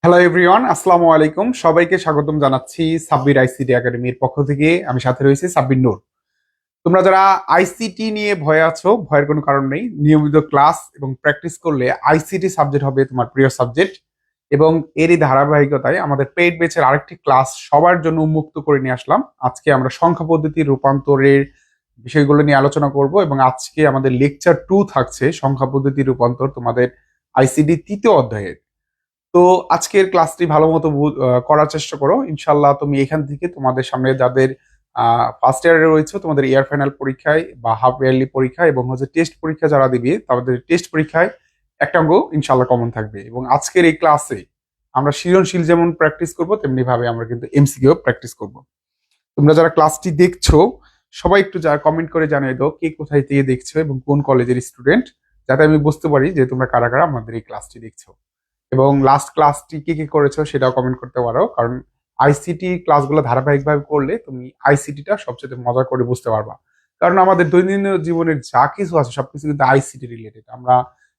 Hello everyone, আসসালামু আলাইকুম। সবাইকে স্বাগতম জানাচ্ছি সাব্বির আইসিটি একাডেমির পক্ষ থেকে। আমি সাথে রয়েছি সাব্বির নূর। তোমরা যারা আইসিটি নিয়ে ভয়ে আছো, ভয়ের কোনো কারণ নেই। নিয়মিত ক্লাস এবং প্র্যাকটিস করলে আইসিটি সাবজেক্ট হবে তোমার প্রিয় সাবজেক্ট। এবং এরই ধারাবাহিকতায় আমাদের পেইড ব্যাচের আরেকটি ক্লাস সবার জন্য উন্মুক্ত করে নিয়ে আসলাম। আজকে আমরা সংখ্যা পদ্ধতির রূপান্তরের বিষয়গুলো নিয়ে আলোচনা করব এবং আজকে আমাদের লেকচার 2 থাকছে সংখ্যা পদ্ধতির রূপান্তর তোমাদের আইসিটি তৃতীয় অধ্যায়ের। তো আজকের ক্লাসটি ভালো মতো করার চেষ্টা করো। ইনশাল্লাহ তুমি এখান থেকে তোমাদের সামনে যাদের ফার্স্ট ইয়ারে রয়েছে তোমাদের ইয়ার ফাইনাল পরীক্ষায় বা হাফ ইয়ারলি পরীক্ষা এবং হচ্ছে টেস্ট পরীক্ষা যারা দিবে তাদের টেস্ট পরীক্ষায় একটা অঙ্ক ইনশাল্লাহ কমন থাকবে। এবং আজকের এই ক্লাসে আমরা সৃজনশীল যেমন প্র্যাকটিস করব তেমনি ভাবে আমরা কিন্তু এমসিকিউ প্র্যাকটিস করব। তোমরা যারা ক্লাসটি দেখছো সবাই একটু যা কমেন্ট করে জানিয়ে দাও কে কোথায় থেকে দেখছো এবং কোন কলেজের স্টুডেন্ট, যাতে আমি বুঝতে পারি যে তোমরা কারা কারা আমাদের এই ক্লাসটি দেখছো। এবং লাস্ট ক্লাসটি কি কি করেছো সেটাও কমেন্ট করতে পারো, কারণ আইসিটি ক্লাসগুলো ধারাবাহিকভাবে করলে তুমি আইসিটিটা সবচেয়ে মজা করে বুঝতে পারবা। কারণ আমাদের দৈনন্দিন জীবনের যা কিছু আছে সবকিছু কিন্তু আইসিটি রিলেটেড। আমরা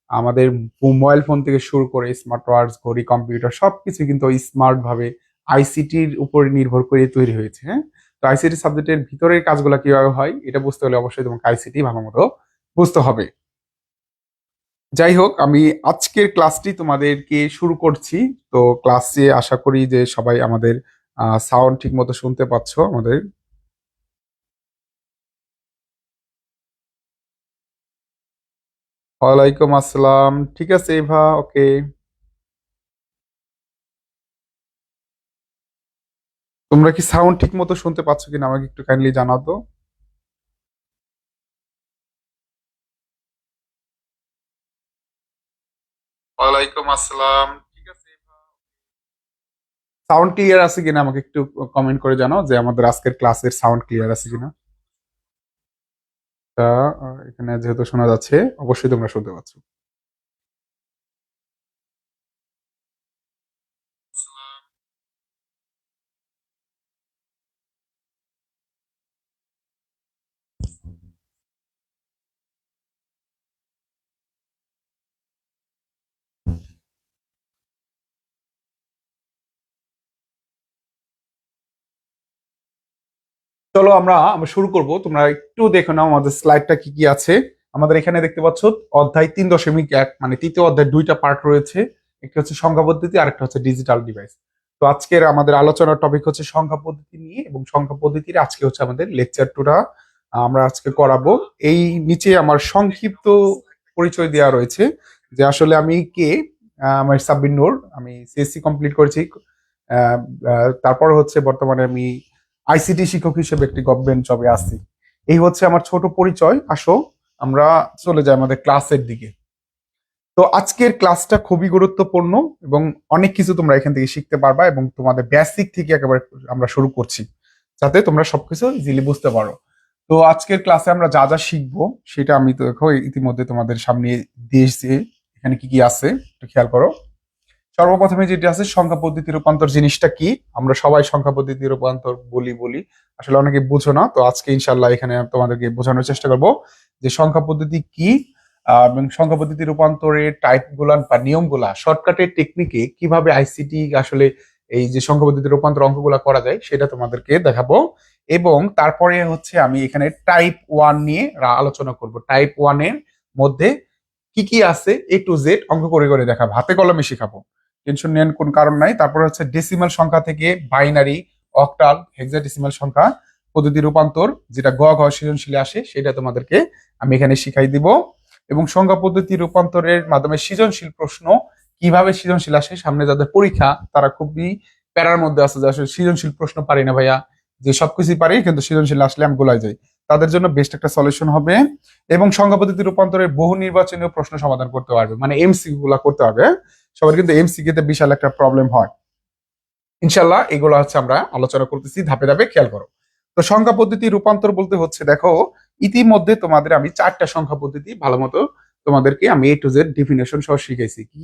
আমাদের মোবাইল ফোন থেকে শুরু করে স্মার্ট ওয়াচ, ঘড়ি, কম্পিউটার সবকিছু কিন্তু স্মার্ট ভাবে আইসিটির উপর নির্ভর করে তৈরি হয়েছে। হ্যাঁ, তো আইসিটি সাবজেক্টের ভিতরের কাজগুলো কিভাবে হয় এটা বুঝতে হলে অবশ্যই তোমাকে আইসিটি ভালো মতো বুঝতে হবে। যাই হোক, আমি আজকের ক্লাসটি তোমাদেরকে শুরু করছি। তো ক্লাসে আশা করি যে সবাই আমাদের সাউন্ড ঠিক মতো শুনতে পাচ্ছ আমাদের। ওয়ালাইকুম আসসালাম। ঠিক আছে এভা, ওকে। তোমরা কি সাউন্ড ঠিক মতো শুনতে পাচ্ছ কিনা আমাকে একটু কাইন্ডলি জানাও তো। ওয়ালাইকুম আসসালাম। ঠিক আছে এভা, সাউন্ড ক্লিয়ার আছে কিনা আমাকে একটু কমেন্ট করে জানাও যে আমাদের আজকের ক্লাসের সাউন্ড ক্লিয়ার আছে কিনা। তা এখানে যেহেতু শোনা যাচ্ছে অবশ্যই তোমরা শুনতে পাচ্ছ। চলো আমরা আমরা শুরু করব। তোমরা একটু দেখো নাও আমাদের স্লাইডটা কি কি আছে। আমাদের এখানে দেখতে পাচ্ছ অধ্যায় 3.1 মানে তৃতীয় অধ্যায় দুইটা পার্ট রয়েছে। একটি হচ্ছে সংখ্যা পদ্ধতি আর একটা হচ্ছে ডিজিটাল ডিভাইস। তো আজকের আমাদের আলোচনার টপিক হচ্ছে সংখ্যা পদ্ধতি নিয়ে, এবং সংখ্যা পদ্ধতির আজকে হচ্ছে আমাদের লেকচার টুটা আমরা আজকে করাবো। এই নিচে আমার সংক্ষিপ্ত পরিচয় দেওয়া রয়েছে যে আসলে আমি কে। আমার সাব্বির নূর, আমি সিএসসি কমপ্লিট করেছি। তারপর হচ্ছে বর্তমানে আমি আইসিটি শিক্ষক হিসেবে একটি গভর্নমেন্ট জবে আছি। এই হচ্ছে আমার ছোট পরিচয়। আসো আমরা চলে যাই আমাদের ক্লাসের দিকে। তো আজকের ক্লাসটা খুবই গুরুত্বপূর্ণ এবং অনেক কিছু তোমরা এখান থেকে শিখতে পারবা, এবং তোমাদের বেসিক থেকে একেবারে আমরা শুরু করছি যাতে তোমরা সবকিছু ইজিলি বুঝতে পারো। তো আজকের ক্লাসে আমরা যা যা শিখবো সেটা আমি তো দেখো ইতিমধ্যে তোমাদের সামনে দিয়েছি। এখানে কি কি আছে একটু খেয়াল করো। সর্বপ্রথমে যেটি আছে সংখ্যা পদ্ধতি রূপান্তর জিনিসটা কি। আমরা সবাই সংখ্যা পদ্ধতি রূপান্তর বলি বলি, আসলে অনেকে বুঝো না। তো আজকে ইনশাল্লাহ এখানে তোমাদেরকে বোঝানোর চেষ্টা করব যে সংখ্যা পদ্ধতি কি, এবং সংখ্যা পদ্ধতি রূপান্তরের টাইপ গুলা বা নিয়মগুলা শর্টকাটের টেকনিকে কিভাবে আইসিটি আসলে এই যে সংখ্যা পদ্ধতি রূপান্তর অঙ্কগুলা করা যায় সেটা তোমাদেরকে দেখাবো। এবং তারপরে হচ্ছে আমি এখানে টাইপ 1 নিয়ে আলোচনা করব। টাইপ 1 এর মধ্যে কি কি আছে A to Z অঙ্ক করে করে দেখাবো, হাতে কলমে শেখাবো। টেনশন নেন কোন কারণ নাই। তারপর হচ্ছে ডেসিমাল সংখ্যা থেকে বাইনারি, অক্টাল, হেক্সাডেসিমাল সংখ্যা পদ্ধতি রূপান্তর, যেটা গ ঘ সৃজনশীলে আসে সেটা তোমাদেরকে আমি এখানে শিখাই দিব। এবং সংখ্যা পদ্ধতি রূপান্তরের মাধ্যমে সৃজনশীল প্রশ্ন কিভাবে সৃজনশীল আসে, সামনে যাদের পরীক্ষা তারা খুবই প্যারার মধ্যে আছে যে আসলে সৃজনশীল প্রশ্ন পারি না ভাইয়া, যে সবকিছুই পারি কিন্তু সৃজনশীল আসলে আমি গোলাই যাই, তাদের জন্য বেস্ট একটা সলিউশন হবে। এবং সংখ্যা পদ্ধতি রূপান্তরের বহু নির্বাচনীয় প্রশ্ন সমাধান করতে পারবে, মানে এমসিকিউ গুলা করতে হবে। সবার কিন্তু এমসিকিউ তে বিশাল একটা প্রবলেম হয়। ইনশাল্লাহ এগুলো হচ্ছে আমরা আলোচনা করতেছি ধাপে ধাপে, খেয়াল করো। তো সংখ্যা পদ্ধতি রূপান্তর বলতে হচ্ছে দেখো, ইতিমধ্যে তোমাদের আমি 4টা সংখ্যা পদ্ধতি ভালো মতো তোমাদেরকে আমি A to Z ডিফিনেশন সহ শিখাইছি। কি?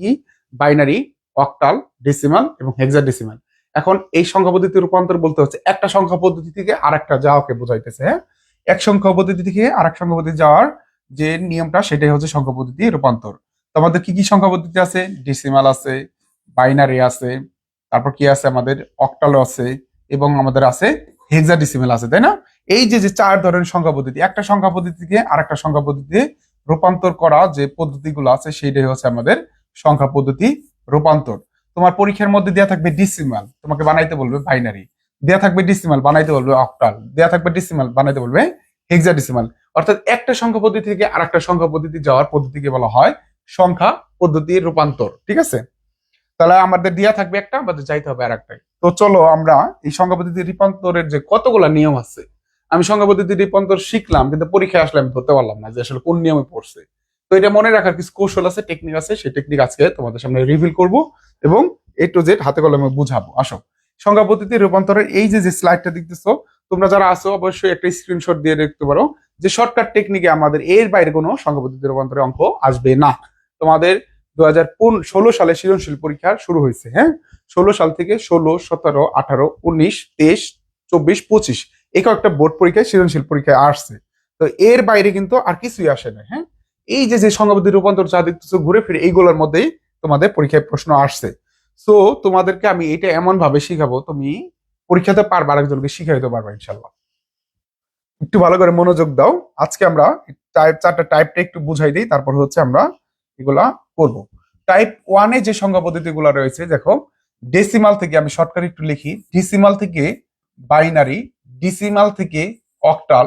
বাইনারি, অক্টাল, ডেসিমাল এবং হেক্সাডেসিমাল। এখন এই সংখ্যা পদ্ধতি রূপান্তর বলতে হচ্ছে একটা সংখ্যা পদ্ধতি থেকে আরেকটা যাওয়াকে বোঝাইতেছে। হ্যাঁ, এক সংখ্যা পদ্ধতি থেকে আরেক সংখ্যা পদ্ধতি যাওয়ার যে নিয়মটা সেটাই হচ্ছে সংখ্যা পদ্ধতি রূপান্তর। তোমাদের কি কি সংখ্যা পদ্ধতি আছে? ডেসিমাল আছে, বাইনারি আছে, তারপর কি আছে আমাদের অক্টাল আছে, এবং আমাদের আছে হেক্সাডেসিমেল আছে, তাই না? এই যে যে 4 ধরনের সংখ্যা পদ্ধতি, একটা সংখ্যা পদ্ধতি থেকে আরেকটা সংখ্যা পদ্ধতিতে রূপান্তর করা যে পদ্ধতিগুলো আছে সেইটাই হচ্ছে আমাদের সংখ্যা পদ্ধতি রূপান্তর। তোমার পরীক্ষার মধ্যে দেওয়া থাকবে ডিসিমাল, তোমাকে বানাইতে বলবে বাইনারি, দেওয়া থাকবে ডিসিমাল বানাইতে বলবে অক্টাল, দেওয়া থাকবে ডিসিমাল বানাইতে বলবে হেক্সাডেসিমাল। অর্থাৎ একটা সংখ্যা পদ্ধতি থেকে আরেকটা সংখ্যা পদ্ধতি যাওয়ার পদ্ধতিকে বলা হয় সংখ্যা পদ্ধতির রূপান্তর। ঠিক আছে, তাহলে আমাদের দেওয়া থাকবে একটা, আমাদের যাইতে হবে আর একটাই। তো চলো আমরা এই সংখ্যা পদ্ধতির রূপান্তরের যে কতগুলো নিয়ম আছে, আমি সংখ্যা পদ্ধতির রূপান্তর শিখলাম কিন্তু পরীক্ষায় আসলে আমি ধরতে পারলাম না যে আসলে কোন নিয়মে পড়ছে। তো এটা মনে রাখার কিছু কৌশল আছে, টেকনিক আছে, সেই টেকনিক আজকে তোমাদের সামনে রিভিল করব এবং A to Z হাতে কলমে বুঝাবো। আসো, সংখ্যা পদ্ধতির রূপান্তরের এই যে যে স্লাইডটা দেখতেছো, তোমরা যারা আছো অবশ্যই একটা স্ক্রিনশট দিয়ে দেখতে পারো যে শর্টকাট টেকনিকে আমাদের এর বাইরে কোনো সংখ্যা পদ্ধতির রূপান্তরের অঙ্ক আসবে না। তোমাদের 2016 সালে সৃজনশীল পরীক্ষা শুরু হয়েছে, হ্যাঁ, 16 সাল থেকে 16, 17, 18, 19, 23, 24, 25 এই কয়েকটা বোর্ড পরীক্ষায় সৃজনশীল পরীক্ষায় আসছে। তো এর বাইরে কিন্তু আর কিছুই আসে না। হ্যাঁ, এই যে যে সংখ্যা পদ্ধতির রূপান্তর যা দেখতেছো ঘুরে ফিরে এইগুলোর মধ্যেই তোমাদের পরীক্ষায় প্রশ্ন আসছে। সো তোমাদেরকে আমি এটা এমন ভাবে শিখাবো তুমি পরীক্ষাতে পারবা, আরেকজনকে শিখাইতে পারবা ইনশাল্লাহ। একটু ভালো করে মনোযোগ দাও। আজকে আমরা চারটা টাইপটা একটু বুঝাই দিই, তারপর হচ্ছে আমরা এগুলা করব। টাইপ 1-এ যে সংখ্যা পদ্ধতিগুলো রয়েছে দেখো, ডেসিমাল থেকে, আমি শর্টকাট একটু লিখি, ডেসিমাল থেকে বাইনারি, ডেসিমাল থেকে অক্টাল,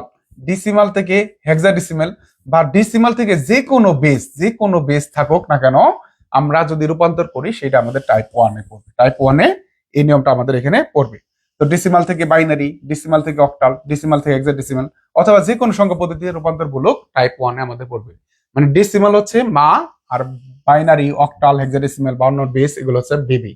ডেসিমাল থেকে হেক্সাডেসিমাল, বা ডেসিমাল থেকে যে কোনো বেস থাকুক না কেন আমরা যদি রূপান্তর করি সেটা আমাদের টাইপ 1-এ পড়বে। টাইপ 1-এ এই নিয়মটা আমাদের এখানে পড়বে। তো ডেসিমাল থেকে বাইনারি, ডেসিমাল থেকে অক্টাল, ডেসিমাল থেকে হেক্সাডেসিমাল, অথবা যে কোনো সংখ্যা পদ্ধতিতে রূপান্তর গুলো টাইপ 1-এ আমাদের পড়বে। মানে ডেসিমাল হচ্ছে মা, আর বাইনারি, অক্টাল, হেক্সাডেসিমাল বা অন্য বেস এগুলো হচ্ছে বেবি।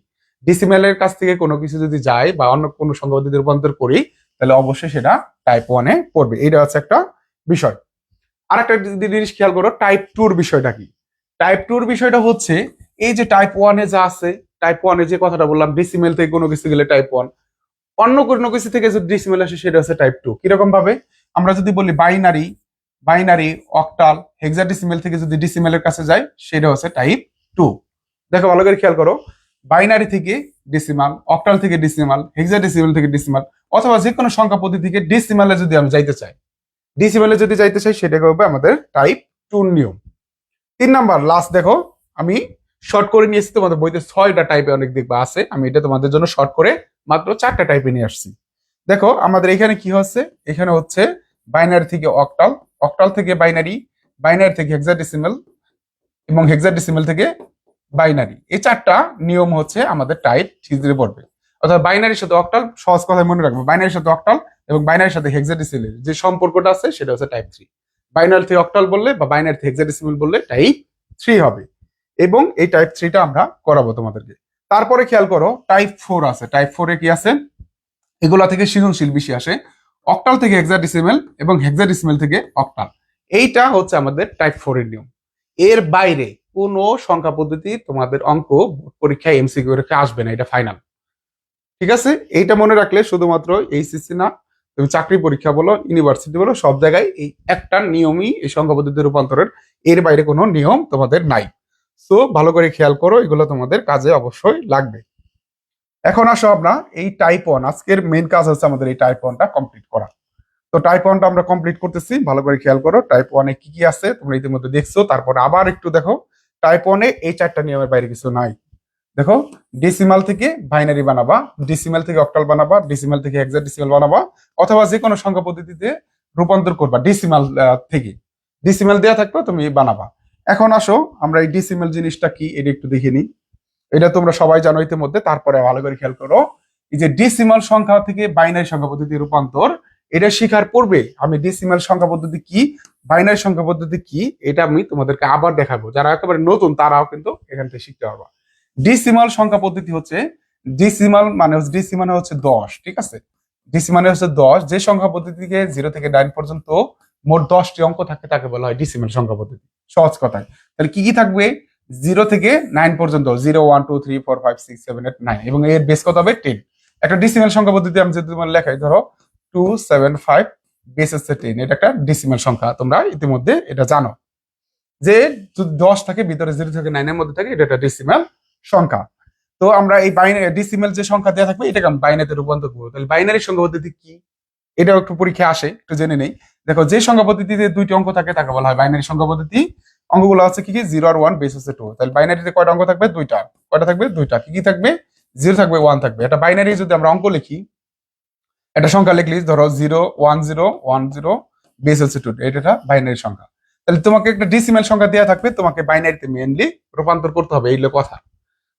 ডেসিমালের কাছ থেকে কোনো কিছু যদি যায় বা অন্য কোনো সংখ্যা পদ্ধতিতে রূপান্তর করি তাহলে অবশ্যই সেটা টাইপ 1-এ পড়বে। এটা হচ্ছে একটা বিষয়। আর একটা জিনিস খেয়াল করো, টাইপ 2-র বিষয়টা কি? টাইপ 2-র বিষয়টা হচ্ছে এই যে টাইপ 1-এ যা আছে, টাইপ 1-এ যে কথাটা বললাম ডেসিমেল থেকে কোনো কিছু গেলে টাইপ 1, অন্য কোনো কিছু থেকে যদি ডেসিমেল আসে সেটা হচ্ছে টাইপ 2। কিরকম ভাবে? আমরা যদি বলি বাইনারি, বাইনারি, অক্টাল, হেক্সাডেসিমেল থেকে যদি ডেসিমেলের কাছে যায় সেটা হচ্ছে টাইপ 2। দেখো ভালো করে খেয়াল করো, বাইনারি থেকে ডেসিমাল, অক্টাল থেকে ডেসিমাল, হেক্সাডেসিমেল থেকে ডেসিমাল, অথবা যে কোনো সংখ্যা পদ্ধতি থেকে ডেসিমালে যদি আমি যাইতে চাই, ডেসিমালে যদি যাইতে চাই সেটা হবে আমাদের টাইপ 2 নিয়ম। 3 নাম্বার লাস্ট দেখো, আমি শর্ট করে নিয়েছি, তোমাদের বইতে 6টা টাইপে অনেক দেখবা আছে, আমি এটা তোমাদের জন্য শর্ট করে মাত্র 4টা টাইপে নিয়ে আসছি। দেখো আমাদের এখানে কি হচ্ছে, এখানে হচ্ছে বাইনারি থেকে অক্টাল, অক্টাল থেকে বাইনারি, বাইনারি থেকে হেক্সাডেসিমাল, এবং হেক্সাডেসিমাল থেকে বাইনারি। এই 4টা নিয়ম হচ্ছে আমাদের টাইপ 3 পড়বে। অর্থাৎ বাইনারির সাথে অক্টাল, সহজ কথায় মনে রাখবো, বাইনারির সাথে অক্টাল এবং বাইনারির সাথে হেক্সাডেসিমালের যে সম্পর্কটা আছে সেটা হচ্ছে টাইপ 3। বাইনারি থেকে অক্টাল বললে বা বাইনারি থেকে হেক্সাডেসিমাল বললে টাইপ 3 হবে। এবং এই টাইপ 3টা আমরা করাবো তোমাদেরকে। তারপরে খেয়াল করো টাইপ 4 আছে। টাইপ 4-এ কি আছে? এগুলা থেকে সৃজনশীল বেশি আসে, অক্টাল থেকে হেক্সাডেসিমাল এবং হেক্সাডেসিমাল থেকে অক্টাল। এইটা হচ্ছে আমাদের টাইপ 4-এর নিয়ম। এর বাইরে কোনো সংখ্যা পদ্ধতি তোমাদের অঙ্ক পরীক্ষায় এমসিকিউ পরীক্ষায় আসবে না, এটা ফাইনাল। ঠিক আছে, এইটা মনে রাখলে শুধুমাত্র এইচএসসি না, তুমি চাকরি পরীক্ষা বলো, ইউনিভার্সিটি বলো, সব জায়গায় এই একটা নিয়মই এই সংখ্যা পদ্ধতি রূপান্তরের, এর বাইরে কোনো নিয়ম তোমাদের নাই। সো ভালো করে খেয়াল করো, এগুলো তোমাদের কাজে অবশ্যই লাগবে। এখন আসো আমরা এই টাইপ 1, আজকের মেইন কাজ হচ্ছে আমাদের এই টাইপ 1টা কমপ্লিট করা। তো টাইপ 1টা আমরা কমপ্লিট করতেছি, ভালো করে খেয়াল করো টাইপ 1-এ কি কি আছে তোমরা ইতিমধ্যে দেখছো, তারপর আবার একটু দেখো। টাইপ 1-এ এই 4টা নিয়মের বাইরে কিছু নাই। দেখো, ডেসিমাল থেকে বাইনারি বানাবা, ডেসিমাল থেকে অক্টাল বানাবা, ডেসিমাল থেকে হেক্সাডেসিমাল বানাবা, অথবা যে কোনো সংখ্যা পদ্ধতিতে রূপান্তর করবা ডেসিমাল থেকে, ডেসিমাল দেওয়া থাকবে তুমি বানাবা। এখন আসো আমরা এই ডেসিমাল জিনিসটা কি এটা একটু দেখে নিই। এটা তোমরা সবাই জানো ইতিমধ্যে, তারপরে ভালো করে খেয়াল করো। এই যে ডেসিমাল সংখ্যা থেকে বাইনারি সংখ্যা পদ্ধতি রূপান্তর, এটা শেখার পূর্বে আমি ডেসিমাল সংখ্যা পদ্ধতি কি, বাইনারি সংখ্যা পদ্ধতি কি, এটা আমি তোমাদেরকে আবার দেখাবো। যারা একেবারে নতুন তারাও কিন্তু এখান থেকে শিখতে পারবা। ডেসিমাল সংখ্যা পদ্ধতি হচ্ছে, ডেসিমাল হচ্ছে 10, ঠিক আছে? ডেসিমালে হচ্ছে 10, যে সংখ্যা পদ্ধতি থেকে 0 থেকে 9 পর্যন্ত মোট 10টি অঙ্ক থাকে তাকে বলা হয় ডেসিমাল সংখ্যা পদ্ধতি। সহজ কথায় তাহলে কি কি থাকবে? 0 থেকে 9 পর্যন্ত, 0, 1, 2, 3, 4, 5, 6, 7, 8, 9, এবং এর বেস কত হবে? 10। একটা ডেসিমাল সংখ্যা পদ্ধতি আমি যদি তোমার লেখাই, ধরো 2, 7, 5, বেস হচ্ছে 10, এটা একটা ডেসিমাল সংখ্যা, তোমরা ইতিমধ্যে এটা জানো যে যদি 10 থাকে ভিতরে 0 থেকে 9 এর মধ্যে থাকে এটা একটা ডেসিমাল সংখ্যা। তো আমরা এই বাইনারি ডিসিমেল যে সংখ্যা দেওয়া থাকবে এটাকে আমরা বাইনারিতে রূপান্তর করবো। তাহলে বাইনারি সংখ্যা পদ্ধতি কি, এটাও একটু পরীক্ষা আসে, একটু জেনে নেই। দেখো যে সংখ্যা পদ্ধতিতে দুইটি অঙ্ক থাকে তাকে বলা হয় বাইনারি সংখ্যা পদ্ধতি। অঙ্কগুলো আছে কি কি, 0 আর 1, বেস হচ্ছে 2। তাহলে বাইনারিতে কয়টা অঙ্ক থাকবে, দুইটা। কয়টা থাকবে, দুইটা। কি কি থাকবে, 0 থাকবে, 1 থাকবে। এটা বাইনারি যদি আমরা অঙ্ক লিখি, একটা সংখ্যা লিখলি, ধরো 0 1 0 1 0, বেস হচ্ছে 2, এটা বাইনারি সংখ্যা। তাহলে তোমাকে একটা ডিসিমেল সংখ্যা দেওয়া থাকবে, তোমাকে বাইনারিতে মেইনলি রূপান্তর করতে হবে, এই হলো কথা।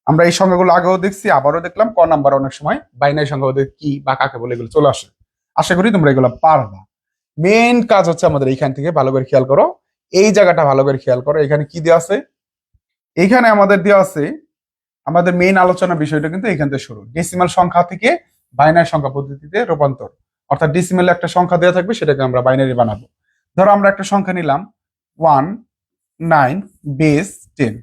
আমরা এই সংখ্যাগুলো আগেও দেখছি, আবারও দেখলাম। ক নাম্বার অনেক সময় বাইনারি সংখ্যা বলতে কি বা কাকে বলে এগুলো চলে আসে। আশা করি তোমরা এগুলো পারবা। মেইন কাজ হচ্ছে আমাদের এইখান থেকে ভালো করে খেয়াল করো, এই জায়গাটা ভালো করে খেয়াল করো। এখানে কি দেওয়া আছে, এখানে আমাদের দেওয়া আছে, আমাদের মেইন আলোচনার বিষয়টা কিন্তু এখান থেকে শুরু। ডেসিমাল সংখ্যা থেকে বাইনারি সংখ্যা পদ্ধতিতে রূপান্তর, অর্থাৎ ডেসিমালে একটা সংখ্যা দেওয়া থাকবে, সেটাকে আমরা বাইনারি বানাবো। ধরো আমরা একটা সংখ্যা নিলাম 1 9 বেস 10,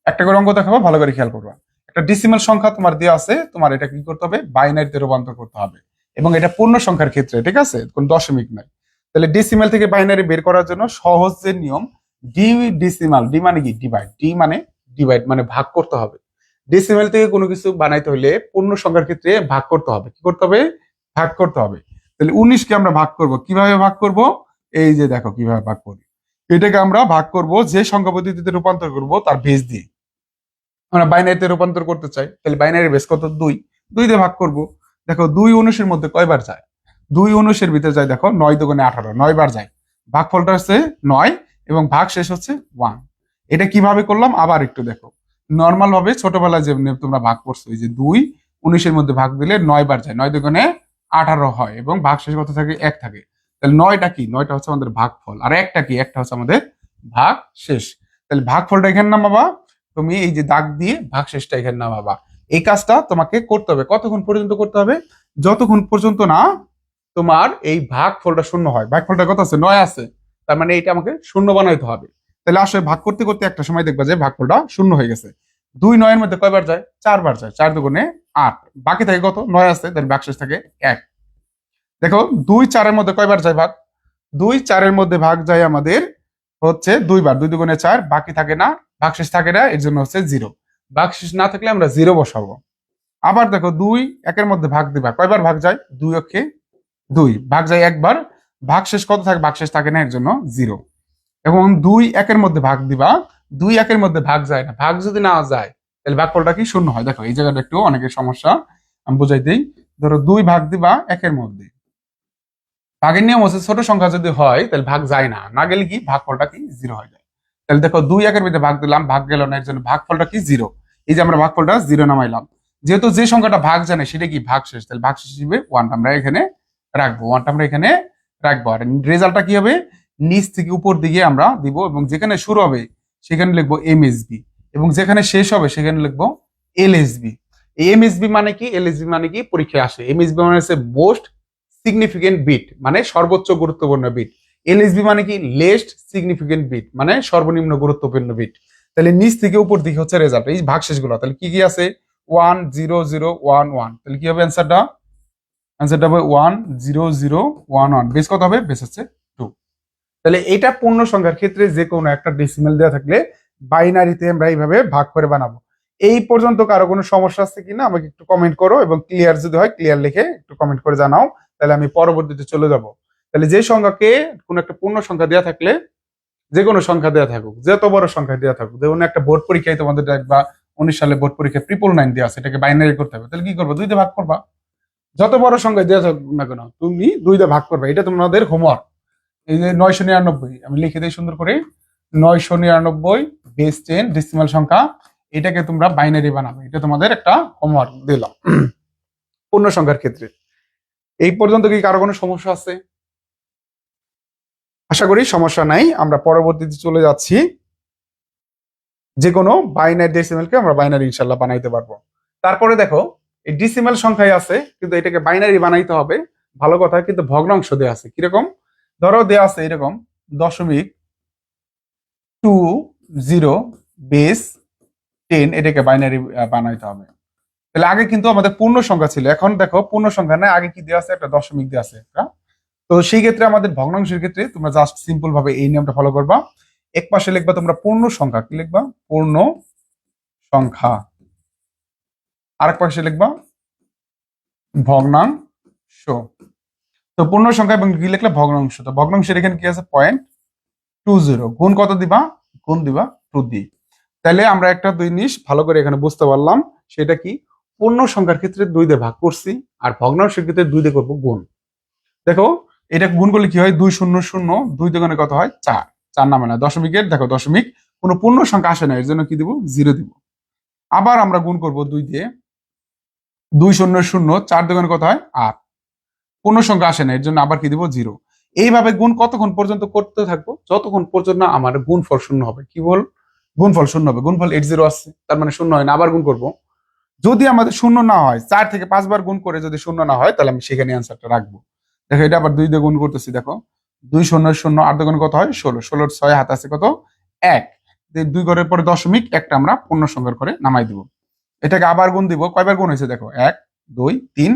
একটা করে অঙ্ক দেখাবো, ভালো করে খেয়াল করবা। একটা ডেসিমাল সংখ্যা তোমার দেওয়া আছে, তোমার এটা কি করতে হবে, বাইনারিতে রূপান্তর করতে হবে। এবং এটা পূর্ণ সংখ্যার ক্ষেত্রে, ঠিক আছে, কোন দশমিক নাই। তাহলে ডেসিমাল থেকে বাইনারি বের করার জন্য সহজ যে নিয়ম, ডি ডেসিমাল, ডি মানে কি ডিভাইড, ডি মানে ডিভাইড মানে ভাগ করতে হবে। ডেসিমাল থেকে কোনো কিছু বানাইতে হলে পূর্ণ সংখ্যার ক্ষেত্রে ভাগ করতে হবে। কি করতে হবে, ভাগ করতে হবে। তাহলে 19 কে আমরা ভাগ করব, কিভাবে ভাগ করব, এই যে দেখো কিভাবে ভাগ করি। এটাকে আমরা ভাগ করব যে সংখ্যা পদ্ধতিতে রূপান্তর করব তার বেস দিয়ে। আমরা বাইনারিতে রূপান্তর করতে চাই, তাহলে বাইনারি বেস কত, 2, 2 দিয়ে ভাগ করব। দেখো 2 19 মধ্যে কয়বার যায়, 2 19 ভিতরে যায়, দেখো 9 দুগুণে 18, 9 বার যায়। ভাগফলটা হচ্ছে 9 এবং ভাগ শেষ হচ্ছে 1। এটা কিভাবে করলাম আবার একটু দেখো। নর্মাল ভাবে ছোটবেলায় যেমনি তোমরা ভাগ করছো, এই যে 2 19 মধ্যে ভাগ দিলে 9 বার যায়, 9 দুগুণে 18 হয় এবং ভাগ শেষ কত থাকে, 1 থাকে। তাহলে 9টা কি, 9টা হচ্ছে আমাদের ভাগফল, আর 1টা কি, 1টা হচ্ছে আমাদের ভাগ শেষ। তাহলে ভাগফলটা এখানে নামাবা, তুমি এই যে দাগ দিয়ে ভাগ শেষটা এখানে নামাবা। এই কাজটা তোমাকে করতে হবে, কতক্ষণ পর্যন্ত করতে হবে, যতক্ষণ পর্যন্ত না তোমার এই ভাগফলটা শূন্য হয়। ভাগফলটা কত আছে, 9 আছে, তার মানে এটা আমাকে শূন্য বানাইতে হবে। তাহলে আসলে ভাগ করতে করতে একটা সময় দেখবা যে ভাগফলটা শূন্য হয়ে গেছে। 2 9 এর মধ্যে কয়বার যায়, 4 বার যায়, 4 দুগুণে 8, বাকি থাকে কত, 9 আছে, তাহলে ভাগশেষ থাকে 1। দেখো 2 4 এর মধ্যে কয়বার যায় ভাগ, 2 4 এর মধ্যে ভাগ যায় আমাদের হচ্ছে 2 বার, 2 দুগুণে 4, বাকি থাকে না, ভাগশেষ থাকে না, এর জন্য হচ্ছে 0। ভাগশেষ না থাকলে আমরা 0 বসাবো। আবার দেখো 2 1 এর মধ্যে ভাগ দিবা, কয়বার ভাগ যায়, 2 অক্ষে 2, ভাগ যায় একবার, ভাগশেষ কত থাকে, ভাগশেষ থাকে না, এর জন্য 0। এবং 2 1 এর মধ্যে ভাগ দিবা, 2 1 এর মধ্যে ভাগ যায় না, ভাগ যদি না যায় তাহলে ভাগফলটা কি, শূন্য হয়। দেখো এই জায়গাটা একটু অনেকের সমস্যা, আমি বুঝাই দিই। ধরো 2 ভাগ দিবা 1 এর মধ্যে, ভাগের নিয়ম হচ্ছে ছোট সংখ্যা যদি হয় তাহলে ভাগ যায় না, না গেলে কি ভাগফলটা কি, 0 হয়ে যায়। তাহলে দেখো 2 1 এর মধ্যে ভাগ দিলাম, ভাগ গেল না, এর জন্য ভাগফলটা কি, 0। এই যে আমরা ভাগফলটা 0 নামাইলাম। যেহেতু যে সংখ্যাটা ভাগ জানে সেটা কি, ভাগ শেষ, তাহলে ভাগ শেষ হিসেবে 1 আমরা এখানে রাখবো, 1 আমরা এখানে রাখবো। আর রেজাল্টটা কি হবে, নিচ থেকে উপর দিকে আমরা দিব, এবং যেখানে শুরু হবে সেখানে লিখবো এমএসবি, এবং যেখানে শেষ হবে সেখানে লিখবো এলএসবি। এই এমএসবি মানে কি, এলএসবি মানে কি, পরীক্ষায় আসে। এমএসবি মানে হচ্ছে মোস্ট সিগনিফিকেন্ট বিট, মানে সর্বোচ্চ গুরুত্বপূর্ণ বিট। এলএসবি মানে কি, লেস্ট সিগনিফিকেন্ট বিট, মানে সর্বনিম্ন গুরুত্বপূর্ণ বিট। তাহলে নিচ থেকে উপর দিকে হচ্ছে রেজাল্ট, এই ভাগশেষ গুলো। তাহলে কি কি আছে, 1 0 0 1 1, তাহলে কি হবে অ্যান্সারটা, অ্যান্সারটা হবে 1 0 0 1 1, বেস কত হবে, বেস হচ্ছে 2। তাহলে এটা পূর্ণ সংখ্যার ক্ষেত্রে যে কোনো একটা ডেসিমেল দেওয়া থাকলে বাইনারিতে আমরা এইভাবে ভাগ করে বানাবো। এই পর্যন্ত কারো কোনো সমস্যা আছে কিনা আমাকে একটু কমেন্ট করো, এবং ক্লিয়ার যদি হয় ক্লিয়ার লিখে একটু কমেন্ট করে জানাও, তাহলে আমি পরবর্তীতে চলে যাব। তাহলে যে সংখ্যাকে কোনো একটা পূর্ণ সংখ্যা দেওয়া থাকলে, যে কোনো সংখ্যা দেওয়া থাকুক, যত বড় সংখ্যা দেওয়া থাকুক, যেমন একটা বোর্ড পরীক্ষায় তোমাদের দেখবা 19 সালে বোর্ড পরীক্ষায় 999 দেওয়া আছে, এটাকে বাইনারি করতে হবে। তাহলে কি করবো, 2 দিয়ে ভাগ করবা, যত বড় সংখ্যা দেওয়া থাকুক না কেন তুমি 2 দিয়ে ভাগ করবা, এটা তোমাদের হোমওয়ার্ক। এই যে 999 আমি লিখে দিই সুন্দর করে, 999 বেস 10 ডেসিমাল সংখ্যা, এটাকে তোমরা বাইনারি বানাবে, এটা তোমাদের একটা হোমওয়ার্ক দিলাম পূর্ণ সংখ্যার ক্ষেত্রে। এই পর্যন্ত কি কারো কোনো সমস্যা আছে? আশা করি সমস্যা নাই। আমরা পরবর্তীতে চলে যাচ্ছি, যে কোনো বাইনারি ডেসিমালকে আমরা বাইনারি ইনশাল্লাহ বানাইতে পারবো। তারপরে দেখো এই ডেসিমাল সংখ্যায় আছে, কিন্তু এটাকে বাইনারি বানাইতে হবে, ভালো কথা, কিন্তু ভগ্নাংশ দেওয়া আছে। কিরকম, ধরো দেওয়া আছে এরকম 0.20 বেস 10, এটাকে বাইনারি বানাইতে হবে। তাহলে আগে কিন্তু আমাদের পূর্ণ সংখ্যা ছিল, এখন দেখো পূর্ণ সংখ্যা নাই, আগে কি দেওয়া আছে, একটা দশমিক দেওয়া আছে একটা। তো সেই ক্ষেত্রে আমাদের ভগ্নাংশের ক্ষেত্রে তোমরা জাস্ট সিম্পল ভাবে এই নিয়মটা ফলো করবা। এক পাশে লিখবা তোমরা পূর্ণ সংখ্যা, কি লিখবা, পূর্ণ সংখ্যা, আরেক পাশে লিখবা ভগ্নাংশ। তো পূর্ণ সংখ্যা এবং কি লিখলে ভগ্নাংশ। তো ভগ্নাংশের এখানে কি আছে 0.20, গুণ কত দিবা, গুণ দিবা 2 দিয়ে। তাহলে আমরা একটা দুই জিনিস ভালো করে এখানে বুঝতে পারলাম, সেটা কি, পূর্ণ সংখ্যার ক্ষেত্রে 2 দিয়ে ভাগ করছি, আর ভগ্নাংশের ক্ষেত্রে 2 দিয়ে করবো গুণ। দেখো এটা গুণ করলে কি হয়, 2 0 0, 2 দুগুণে কত হয় 4, 4 নামে না দশমিকের, দেখো দশমিক কোনো পূর্ণ সংখ্যা আসে না, এর জন্য কি দিব, 0 দিব। আবার আমরা গুণ করব 2 দিয়ে, 2 0 0, 4 দুগুণে কত হয় 8, পূর্ণ সংখ্যা আসে না, এর জন্য আবার কি দিব 0। এইভাবে গুণ কতক্ষণ পর্যন্ত করতে থাকবো, যতক্ষণ পর্যন্ত না আমার গুণফল শূন্য হবে। কি বল, গুণফল শূন্য হবে, গুণফল 80 আসছে, তার মানে শূন্য হয় না, আবার গুণ করব। যদি আমাদের শূন্য না হয়, 4 থেকে 5 বার গুণ করে যদি শূন্য না হয়, তাহলে আমি সেখানে অ্যান্সারটা রাখবো। দেখো এটা আবার 2 দিয়ে গুণ করতেছি, দেখো 2 0 0, 8 দুগুণ কত হয় 16, 16 6 হাত আছে কত 1, 2 ঘরের পরে দশমিক, একটা আমরা পূর্ণ সংখ্যার করে নামাই দিব। এটাকে আবার গুণ দিব, কয়বার গুণ হয়েছে দেখো 1 2 3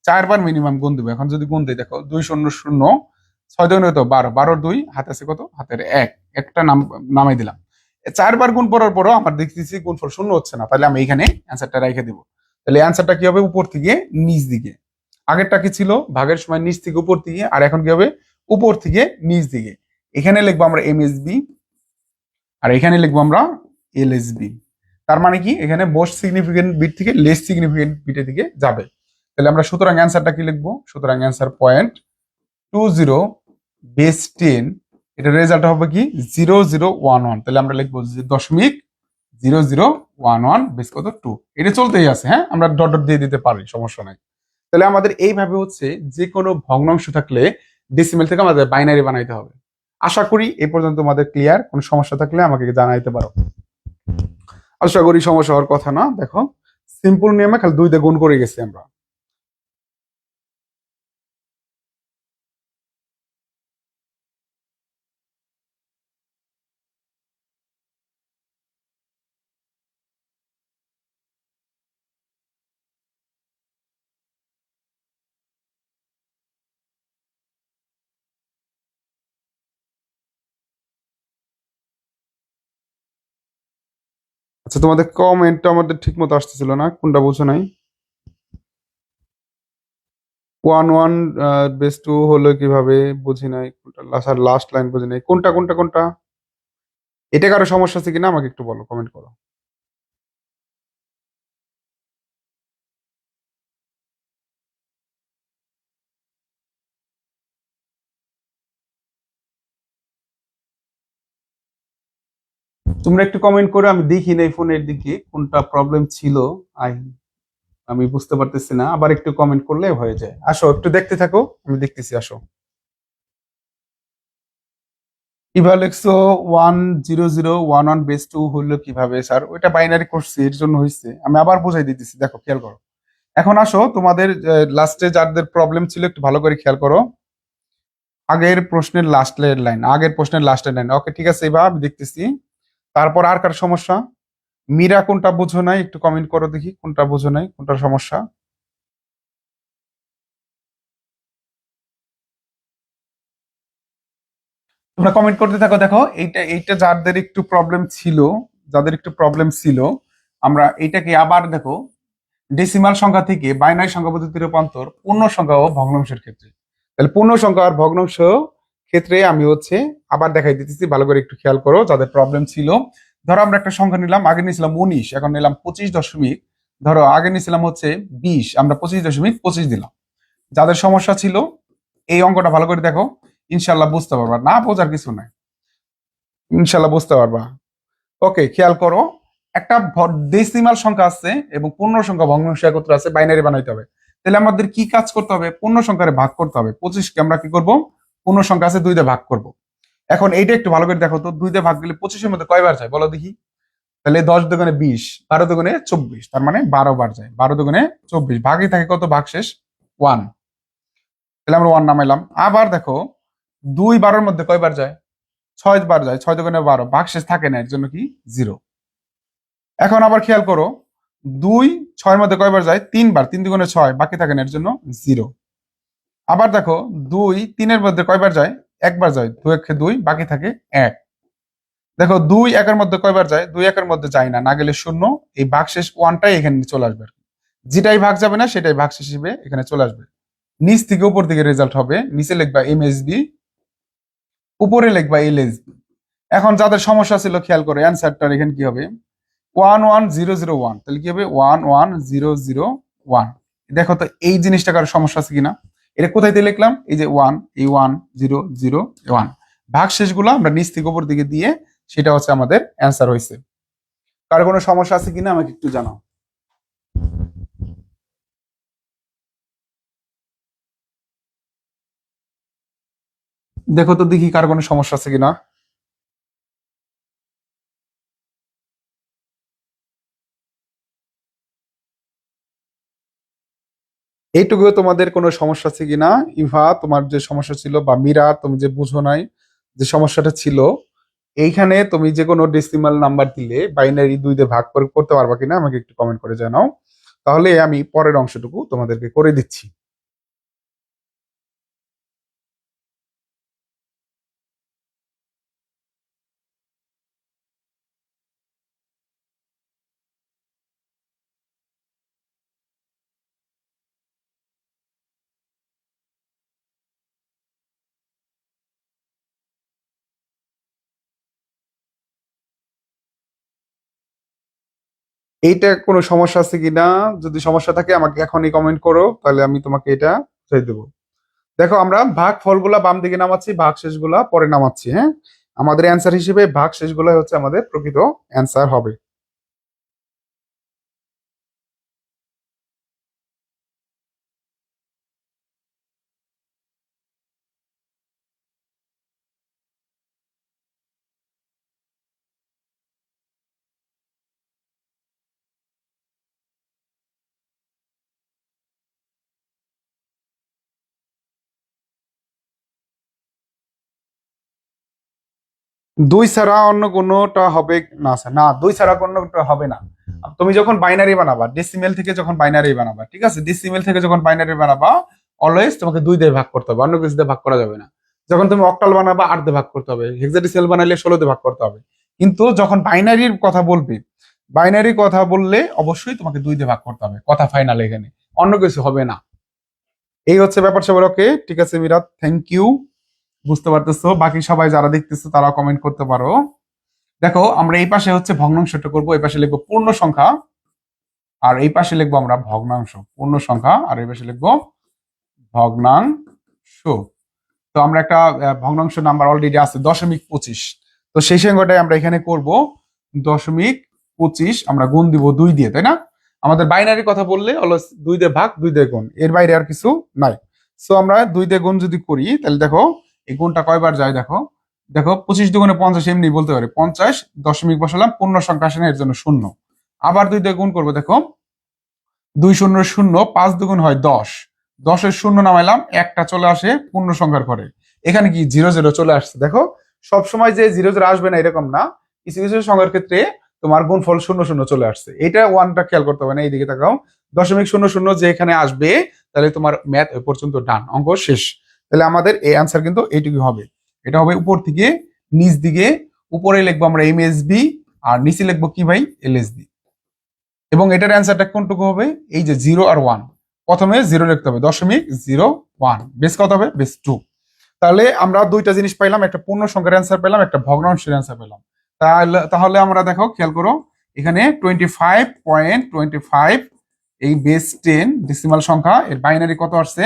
4 বার মিনিমাম গুণ দিব। এখন যদি গুণ দিই, দেখো 2 0 0, 6 দুগুণ কত 12, 12 2 হাত আছে কত হাতের 1, একটা নামাই দিলাম। 4 বার গুণ করার পরও আমার দেখতেছি গুণফল শূন্য হচ্ছে না, তাহলে আমি এখানে অ্যান্সারটা রেখে দিব। তাহলে অ্যান্সারটা কি হবে, উপর থেকে নিচ দিকে। আগেরটা কি ছিল, ভাগের সময় নিচ থেকে উপর দিকে, আর এখন কি হবে, উপর থেকে নিচ দিকে। এখানে লিখবো আমরা এমএসবি, আর এখানে লিখবো আমরা এলএসবি। তার মানে কি, এখানে মোস্ট সিগনিফিকেন্ট বিট থেকে লেস সিগনিফিকেন্ট বিটের দিকে যাবে। তাহলে আমরা সুতরাং অ্যান্সারটা কি লিখবো, সুতরাং অ্যান্সার 0.20 বেস 10, এটা রেজাল্ট হবে কি 0011। তাহলে আমরা লিখবো দশমিক 0011 বেস কত 2, এটা চলতেই আছে, হ্যাঁ আমরা ডট ডট দিয়ে দিতে পারি, সমস্যা নাই। তাহলে আমাদের এইভাবে হচ্ছে যে কোনো ভগ্নাংশ থাকলে ডেসিমেল থেকে আমাদের বাইনারি বানাইতে হবে। আশা করি এই পর্যন্ত তোমাদের ক্লিয়ার। কোনো সমস্যা থাকলে আমাকে জানাইতে পারো। আশা করি সমস্যা হওয়ার কথা না। দেখো সিম্পল নিয়মে খালি 2 দিয়ে গুণ করে গেছি আমরা। আচ্ছা তোমাদের কমেন্টটা আমাদের ঠিক মতো আসতেছিল না, কোনটা বুঝো নাই। 1 1 বেস 2 হলো কিভাবে, বুঝি নাই কোনটা, লাস্ট লাইন বুঝি নাই, কোনটা কোনটা কোনটা, এটা কারো সমস্যা আছে কিনা আমাকে একটু বলো, কমেন্ট করো। তোমরা একটু কমেন্ট করো, আমি দেখি না এই ফোনের দিকে কোনটা প্রবলেম ছিল। আই আমি বুঝতে পারতেছি না, আবার একটু কমেন্ট করলে হয়ে যায়। আসো একটু দেখতে থাকো, আমি দেখতেছি, আসো। ইভালেক্সো 10011 বেস 2 হলো কিভাবে স্যার, ওইটা বাইনারি করছি এর জন্য হয়েছে, আমি আবার বুঝাই দিতেছি, দেখো খেয়াল করো। এখন আসো তোমাদের লাস্টে যাদের প্রবলেম ছিল একটু ভালো করে খেয়াল করো। আগের প্রশ্নের লাস্টের লাইন, আগের প্রশ্নের লাস্টের লাইন, ওকে ঠিক আছে, এবার আমি দেখতেছি। তারপর আর কার সমস্যা, মীরা কোনটা বুঝো নাই একটু কমেন্ট করো দেখি, কোনটা বুঝো নাই, কোনটা সমস্যা। তোমরা কমেন্ট করতে থাকো। দেখো এইটা এইটা যাদের একটু প্রবলেম ছিল, যাদের একটু প্রবলেম ছিল, আমরা এইটাকে আবার দেখো ডেসিমাল সংখ্যা থেকে বাইনারি সংখ্যা পদ্ধতি রূপান্তর পূর্ণ সংখ্যা ও ভগ্নাংশের ক্ষেত্রে। তাহলে পূর্ণ সংখ্যা আর ভগ্নাংশ ক্ষেত্রে আমি হচ্ছে আবার দেখাই দিতেছি, ভালো করে একটু খেয়াল করো যাদের প্রবলেম ছিল। ধরো আমরা একটা সংখ্যা নিলাম, আগে নিয়েছিলাম 19, এখন নিলাম 25 দশমিক, ধরো আগে নিয়েছিলাম হচ্ছে 20, আমরা 25.25 দিলাম। যাদের সমস্যা ছিল এই অঙ্কটা ভালো করে দেখো, ইনশাল্লাহ বুঝতে পারবা, না বোঝার কিছু নাই, ইনশাল্লাহ বুঝতে পারবা। ওকে খেয়াল করো, একটা ডেসিমাল সংখ্যা আছে এবং পূর্ণ সংখ্যা ভগ্নাংশ একত্র আছে, বাইনারি বানাইতে হবে। তাহলে আমাদের কি কাজ করতে হবে, পূর্ণ সংখ্যারে ভাগ করতে হবে। 25কে আমরা কি করব, পূর্ণ সংখ্যা আছে 2 দিয়ে ভাগ করব। এখন এইটা একটু ভালো করে দেখো তো, 2 দিয়ে ভাগ দিলে 25-এর মধ্যে কয়বার যায় বলো দেখি। তাহলে 10 দুগুণে 20, 12 দুগুণে 24, তার মানে 12 বার যায়, 12 দুগুণে 24, ভাগই থাকে কত, ভাগ শেষ 1। তাহলে আমরা 1 নামাইলাম। আবার দেখো 2 12-এর মধ্যে কয়বার যায়, 6 বার যায়, 6 দুগুণে 12, ভাগ শেষ থাকে না, এর জন্য কি 0। এখন আবার খেয়াল করো, 2 6-এর মধ্যে কয়বার যায়, 3 বার, 3 দুগুণে 6, বাকি থাকে না, এর জন্য 0। আবার দেখো 2 3-এর মধ্যে কয়বার যায়, একবার যায়, 2 1 2, বাকি থাকে 1। দেখো 2 1-এর মধ্যে কয়বার যায়, 2 1-এর মধ্যে যায় না, না গেলে 0, এই ভাগশেষ 1টাই এখানে চলে আসবে। যেটাই ভাগ যাবে না সেটাই ভাগশেষ হিসেবে এখানে চলে আসবে। নিচ থেকে উপর দিকে রেজাল্ট হবে, নিচে লিখবা এমএসবি, উপরে লিখবা এলএসবি। এখন যাদের সমস্যা ছিল খেয়াল করে অ্যান্সারটা এখানে কি হবে, 11001, তাহলে কি হবে 11001। দেখো তো এই জিনিসটা কারো সমস্যা আছে কিনা। এটা কোথায় দিয়ে লিখলাম, এই যে ওয়ান, এই 10001 ভাগ শেষগুলো আমরা নিচ থেকে উপর দিকে দিয়ে সেটা হচ্ছে আমাদের অ্যান্সার হয়েছে। কারো কোনো সমস্যা আছে কিনা আমাকে একটু জানাও। দেখো তো দেখি কার কোনো সমস্যা আছে কিনা। এইটুকু তোমাদের কোনো সমস্যা আছে কিনা। ইভা, তোমার যে সমস্যা ছিল, বা মীরা, তুমি যে বুঝো নাই যে সমস্যাটা ছিল, এইখানে তুমি যে কোনো ডেসিমাল নাম্বার দিলে বাইনারি 2 দিয়ে ভাগ করে করতে পারবা কিনা আমাকে একটু কমেন্ট করে জানাও, তাহলে আমি পরের অংশটুকু তোমাদেরকে করে দিচ্ছি। এইটা কোনো সমস্যা আছে কিনা, যদি সমস্যা থাকে আমাকে এখনই কমেন্ট করো, তাহলে আমি তোমাকে এটা বুঝাই দেবো। দেখো আমরা ভাগ ফলগুলা বাম দিকে নামাচ্ছি, ভাগ শেষগুলা পরে নামাচ্ছি, হ্যাঁ। আমাদের অ্যান্সার হিসেবে ভাগ শেষগুলা হচ্ছে আমাদের প্রকৃত অ্যান্সার হবে। 2 ছাড়া অন্য কোনোটা হবে না স্যার, না 2 ছাড়া কোনোটা হবে না। তুমি যখন বাইনারি বানাবা, ডেসিমেল থেকে যখন বাইনারি বানাবা, ঠিক আছে, ডেসিমেল থেকে যখন বাইনারি বানাবা, অলওয়েজ তোমাকে 2 দিয়ে ভাগ করতে হবে, অন্য কিছু দিয়ে ভাগ করা যাবে না। যখন তুমি অক্টাল বানাবা 8 দিয়ে ভাগ করতে হবে, হেক্সাডেসিমাল বানাইলে 16 দিয়ে ভাগ করতে হবে। কিন্তু যখন বাইনারির কথা বলবে, বাইনারির কথা বললে অবশ্যই তোমাকে 2 দিয়ে ভাগ করতে হবে, কথা ফাইনাল এখানে, অন্য কিছু হবে না। এই হচ্ছে ব্যাপার সবার। ওকে, ঠিক আছে মিরাজ, থ্যাংক ইউ। বুঝতে পারতেছো, বাকি সবাই যারা দেখতেছো তারা কমেন্ট করতে পারো। দেখো আমরা এই পাশে হচ্ছে ভগ্নাংশটা করব, এই পাশে লিখবো পূর্ণ সংখ্যা, আর এই পাশে লিখবো আমরা ভগ্নাংশ। পূর্ণ সংখ্যা আর এই পাশে লিখবো ভগ্নাংশ। তো আমরা একটা ভগ্নাংশ নাম্বার অলরেডি আছে 0.25, তো সেই সংখ্যাটাই আমরা এখানে করব 0.25। আমরা গুণ দিব 2 দিয়ে, তাই না। আমাদের বাইনারি কথা বললে হলো 2 দিয়ে ভাগ 2 দিয়ে গুণ, এর বাইরে আর কিছু নাই। সো আমরা 2 দিয়ে গুণ যদি করি তাহলে দেখো এই গুণটা কয়বার যায়, দেখো দেখো 25 দুগুণে 50, এমনি বলতে পারে 50, দশমিক বসালাম, পূর্ণ সংখ্যা আসে না, এর জন্য শূন্য। আবার 2 দিয়ে গুণ করবো, দেখো 2 শূন্য শূন্য, 5 দুগুণ হয় 10, 10-এর শূন্য নামাইলাম, একটা চলে আসে পূর্ণ সংখ্যার পরে, এখানে কি 0 0 চলে আসছে। দেখো সবসময় যে 0 0 আসবে না এরকম না, কিছু কিছু সংখ্যার ক্ষেত্রে তোমার গুণফল 0 0 চলে আসছে। এটা ওয়ানটা খেয়াল করতে হবে না, এইদিকে তাকাও, 0.00 যে এখানে আসবে, তাহলে তোমার ম্যাথ ওই পর্যন্ত ডান, অঙ্ক শেষ। তাহলে আমাদের এই অ্যান্সার কিন্তু এইটুকু হবে। এটা হবে উপর থেকে নিচ দিকে, উপরে লিখবো আমরা এমএসবি আর নিচে লিখবো কি ভাই, এলএসবি। এবং এটার অ্যান্সারটা কোনটুকু হবে, এই যে 0 আর 1, প্রথমে 0 লিখতে হবে, 0.01, বেস কত হবে, বেস 2। তাহলে আমরা দুইটা জিনিস পাইলাম, একটা পূর্ণ সংখ্যার অ্যান্সার পেলাম, একটা ভগ্নাংশের অ্যান্সার পেলাম। তাহলে তাহলে আমরা দেখো খেয়াল করো, এখানে 25.25, এই বেস 10 ডেসিমাল সংখ্যা, এর বাইনারি কত আসছে,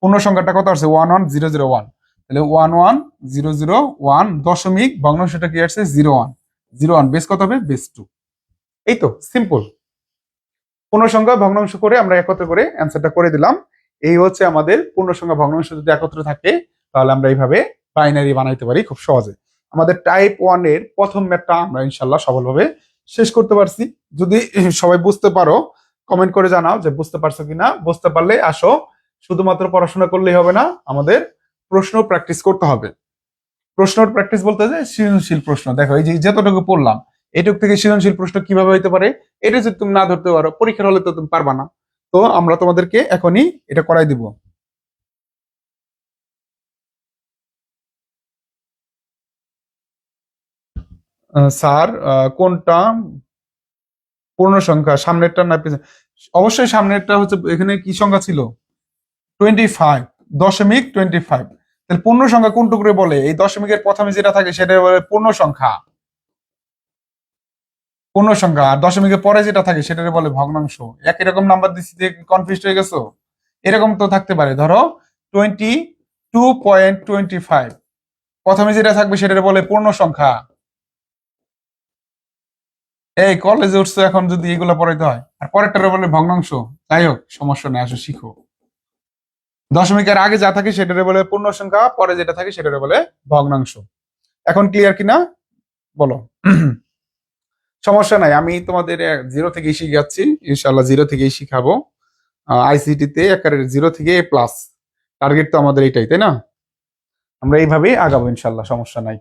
পূর্ণ সংখ্যাটা কত আসছে 11001। তাহলে 11001 দশমিক ভগ্নাংশটা কি আসছে 0101, বেস কত হবে, বেস 2। এই তো সিম্পল, পূর্ণ সংখ্যা ভগ্নাংশ করে আমরা একত্র করে অ্যান্সারটা করে দিলাম। এই হচ্ছে আমাদের পূর্ণ সংখ্যা ভগ্নাংশ যদি একত্র থাকে তাহলে আমরা এইভাবে বাইনারি বানাইতে পারি খুব সহজে। আমাদের টাইপ 1 এর প্রথম ম্যাথটা আমরা ইনশাল্লাহ সফলভাবে শেষ করতে পারছি। যদি সবাই বুঝতে পারো কমেন্ট করে জানাও যে বুঝতে পারছো কিনা, বুঝতে পারলে আসো, শুধুমাত্র পড়াশোনা করলেই হবে না, আমাদের প্রশ্ন প্র্যাকটিস করতে হবে। প্রশ্ন প্র্যাকটিস বলতে যে সৃজনশীল প্রশ্ন, দেখো এই যে যতটুকু পড়লাম এটুক থেকে সৃজনশীল প্রশ্ন কিভাবে হইতে পারে, এটা যদি তুমি না ধরতে পারো পরীক্ষার হলে তো তুমি পারবা না। তো আমরা তোমাদেরকে এখনই এটা করাই দিব। স্যার কোনটা পূর্ণ সংখ্যা, সামনেরটা না পিছনে? অবশ্যই সামনেরটা হচ্ছে, এখানে কি সংখ্যা ছিল? 25, 0.25। তাহলে পূর্ণ সংখ্যা কোনটুকুরে বলে? এই দশমিকের প্রথমে যেটা থাকে সেটা বলে পূর্ণ সংখ্যা। পূর্ণ সংখ্যা। আর দশমিকের পরে যেটা থাকে সেটারে বলে ভগ্নাংশ। একই রকম নাম্বার দিচ্ছি যে কনফিউজ হয়ে গেছো? এরকম তো থাকতে পারে, ধরো 22.25, প্রথমে যেটা থাকবে সেটারে বলে পূর্ণ সংখ্যা। এই কলেজে উঠছো, এখন যদি এগুলো পড়াইতে হয় আর পরেরটারে বলে ভগ্নাংশ। যাই হোক, সমস্যা নেই, আসো শিখো। দশমিকের আগে যা থাকে সেটারে বলে পূর্ণ সংখ্যা, পরে যেটা থাকে সেটারে বলে ভগ্নাংশ। এখন ক্লিয়ার কিনা বলো? সমস্যা নাই, আমি তোমাদের জিরো থেকেই শিখে যাচ্ছি, ইনশাল্লাহ জিরো থেকেই শিখাবো। আইসিটি তে একেবারে জিরো থেকে এ প্লাস, টার্গেট তো আমাদের এটাই, তাই না? আমরা এইভাবেই আগাবো ইনশাল্লাহ, সমস্যা নাই।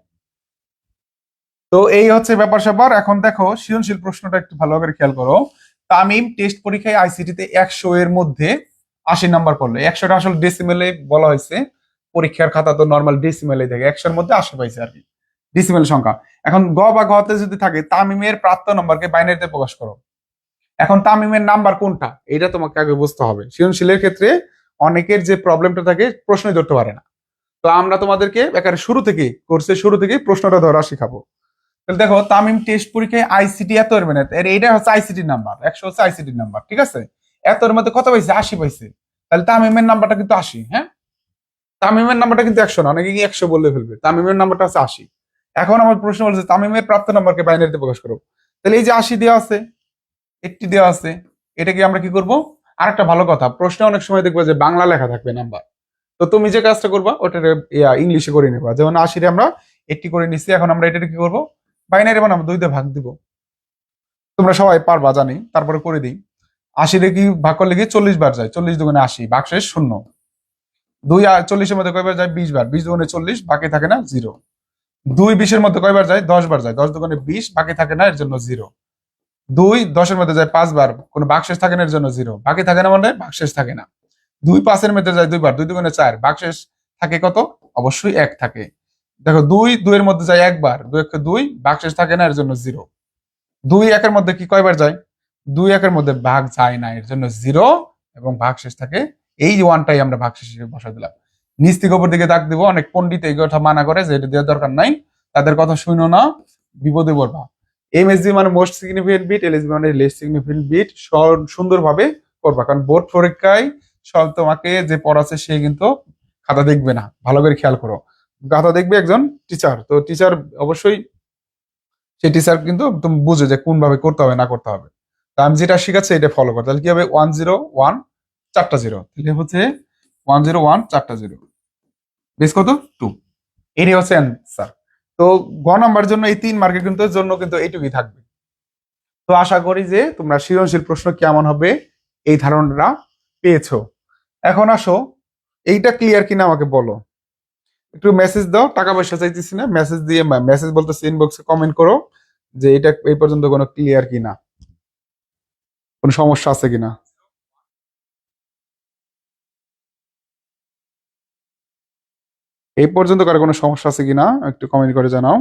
তো এই হচ্ছে ব্যাপার স্যাপার। এখন দেখো সৃজনশীল প্রশ্নটা একটু ভালো করে খেয়াল করো। তামিম টেস্ট পরীক্ষায় আইসিটি তে 100 এর মধ্যে 80 নাম্বার করলো। 100টা আসলে ডেসিমেলে বলা হয়েছে, পরীক্ষার খাতা তো নর্মাল ডেসিমেলে থাকে, 100 এর মধ্যে 80 পাইছে আর কি, ডেসিমেল সংখ্যা। এখন গ বা ঘতে যদি থাকে তামিমের প্রাপ্ত নম্বরকে বাইনারিতে প্রকাশ করো। এখন তামিমের নাম্বার কোনটা এটা তোমাকে আগে বুঝতে হবে। সৃজনশীলের ক্ষেত্রে অনেকের যে প্রবলেমটা থাকে, প্রশ্নই ধরতে পারে না। তো আমরা তোমাদেরকে একেবারে শুরু থেকে, কোর্সের শুরু থেকে প্রশ্নটা ধরা শিখাবো। তাহলে দেখো, তামিম টেস্ট পরীক্ষায় আইসিটি এত এর মানে এইটা হচ্ছে আইসিটি নাম্বার, 100 হচ্ছে আইসিটি নাম্বার, ঠিক আছে? এত এর মধ্যে কত পাইছে? 80 পাইছে। তাহলে তামিমের নাম্বারটা কিন্তু 80, হ্যাঁ? তামিমের নাম্বারটা কিন্তু 100 না, অনেকে কি 100 বললে ফেলবে। তামিমের নাম্বারটা হচ্ছে 80। এখন আমার প্রশ্ন বলছে তামিমের প্রাপ্ত নাম্বারকে বাইনারিতে প্রকাশ করো। তাহলে এই যে 80 দেওয়া আছে, 80 দেওয়া আছে, এটাকে আমরা কি করব? আর একটা ভালো কথা, প্রশ্নে অনেক সময় দেখবো যে বাংলা লেখা থাকবে নাম্বার। তো তুমি যে কাজটা করবা ওটা ইংলিশে করে নেবা। যেমন 80 আমরা 80 করে নিচ্ছি, এখন আমরা এটা কি করব? বাইনারি বানাবো, 2 দিয়ে ভাগ দিব। তোমরা সবাই পারবা জানি, তারপরে করে দিই। 80 রে কি ভাগ করলে কি 40 বার যায়, 40 দুগুণে 80, ভাগশেষ 0। 2 আর 40-এর মধ্যে কয়বার যায়? 20 বার, 20 দুগুণে 40, বাকি থাকে না 0। 2 20-এর মধ্যে কয়বার যায়? 10 বার যায়, 10 দুগুণে 20, বাকি থাকে না, এর জন্য 0। 2 10-এর মধ্যে যায় 5 বার, কোনো ভাগশেষ থাকে না, এর জন্য 0, বাকি থাকে না মানে ভাগশেষ থাকে না। 2 5-এর মধ্যে যায় 2 বার, 2 দুগুণে 4, ভাগশেষ থাকে কত? অবশ্যই 1 থাকে। দেখো 2 2 এর মধ্যে যায় 1 বার, 2 1 2, ভাগশেষ থাকে না, এর জন্য 0। 2 1-এর মধ্যে কি কয়বার যায়? 2 1-এর মধ্যে ভাগ যায় না, এর জন্য 0, এবং ভাগশেষ থাকে। এই ওয়ানটাই আমরা ভাগশেষ হিসেবে বসা দিলাম। নিচ থেকে উপর দিকে দাগ দিব। অনেক পণ্ডিত এই কথা মানা করে যে এটা দেওয়ার দরকার নাই, তাদের কথা শুনো না, বিপদে পড়বা। এমএসবি মানে মোস্ট সিগনিফিকেন্ট বিট, এলএসবি মানে লেস সিগনিফিকেন্ট বিট, সুন্দরভাবে করবা। কারণ বোর্ড পরীক্ষায় সব তোমাকে যে পড়াচ্ছে সে কিন্তু খাতা দেখবে না, ভালো করে খেয়াল করো। খাতা দেখবে একজন টিচার, তো টিচার অবশ্যই সেই টিচার কিন্তু তুমি বুঝে যে কোন ভাবে করতে হবে না করতে হবে। তা আমি যেটা শিখাচ্ছি এটা ফলো কর। তাহলে কি হবে? 101 4টা 0, তাহলে হচ্ছে 101 4টা 0, বেশ কত? 2। এটাই হচ্ছে অ্যান্সার। তো গ নাম্বার জন্য এই 3 মার্কের কিন্তু জন্য কিন্তু এইটুকুই থাকবে। তো আশা করি যে তোমরা সৃজনশীল প্রশ্ন কেমন হবে এই ধারণাটা পেয়েছো। এখন আসো, এইটা ক্লিয়ার কিনা আমাকে বলো। একটু মেসেজ দাও, টাকা পয়সা চাইতেছি না, মেসেজ দিয়ে, মেসেজ বলতেছি ইনবক্সে কমেন্ট করো যে এটা এই পর্যন্ত কোনো ক্লিয়ার কিনা, কোনো সমস্যা আছে কিনা। এই পর্যন্ত কারো কোনো সমস্যা আছে কিনা একটু কমেন্ট করে জানাও।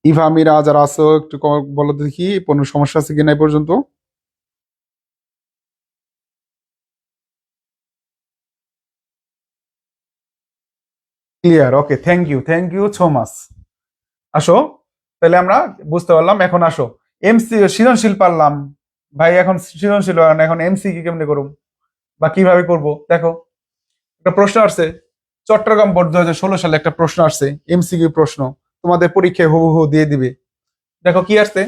ইভা মিরা যারা আছো একটু বলো দেখি কোনো সমস্যা আছে কিনা এই পর্যন্ত। Clear, okay, thank you so much. আসো, তাহলে আমরা বুঝতে পারলাম। এখন আসো, এমসি সৃজনশীল পারলাম ভাই, এখন সৃজনশীল হয় না, এখন এমসি কি কেমনে করব বা কিভাবে করব? দেখো, একটা প্রশ্ন আসছে, চট্টগ্রাম বোর্ড 2016 সালে একটা প্রশ্ন আসছে, এমসিকিউ প্রশ্ন, তোমাদের পরীক্ষায় হুবহু দিয়ে দিবে। দেখো কি আসছে,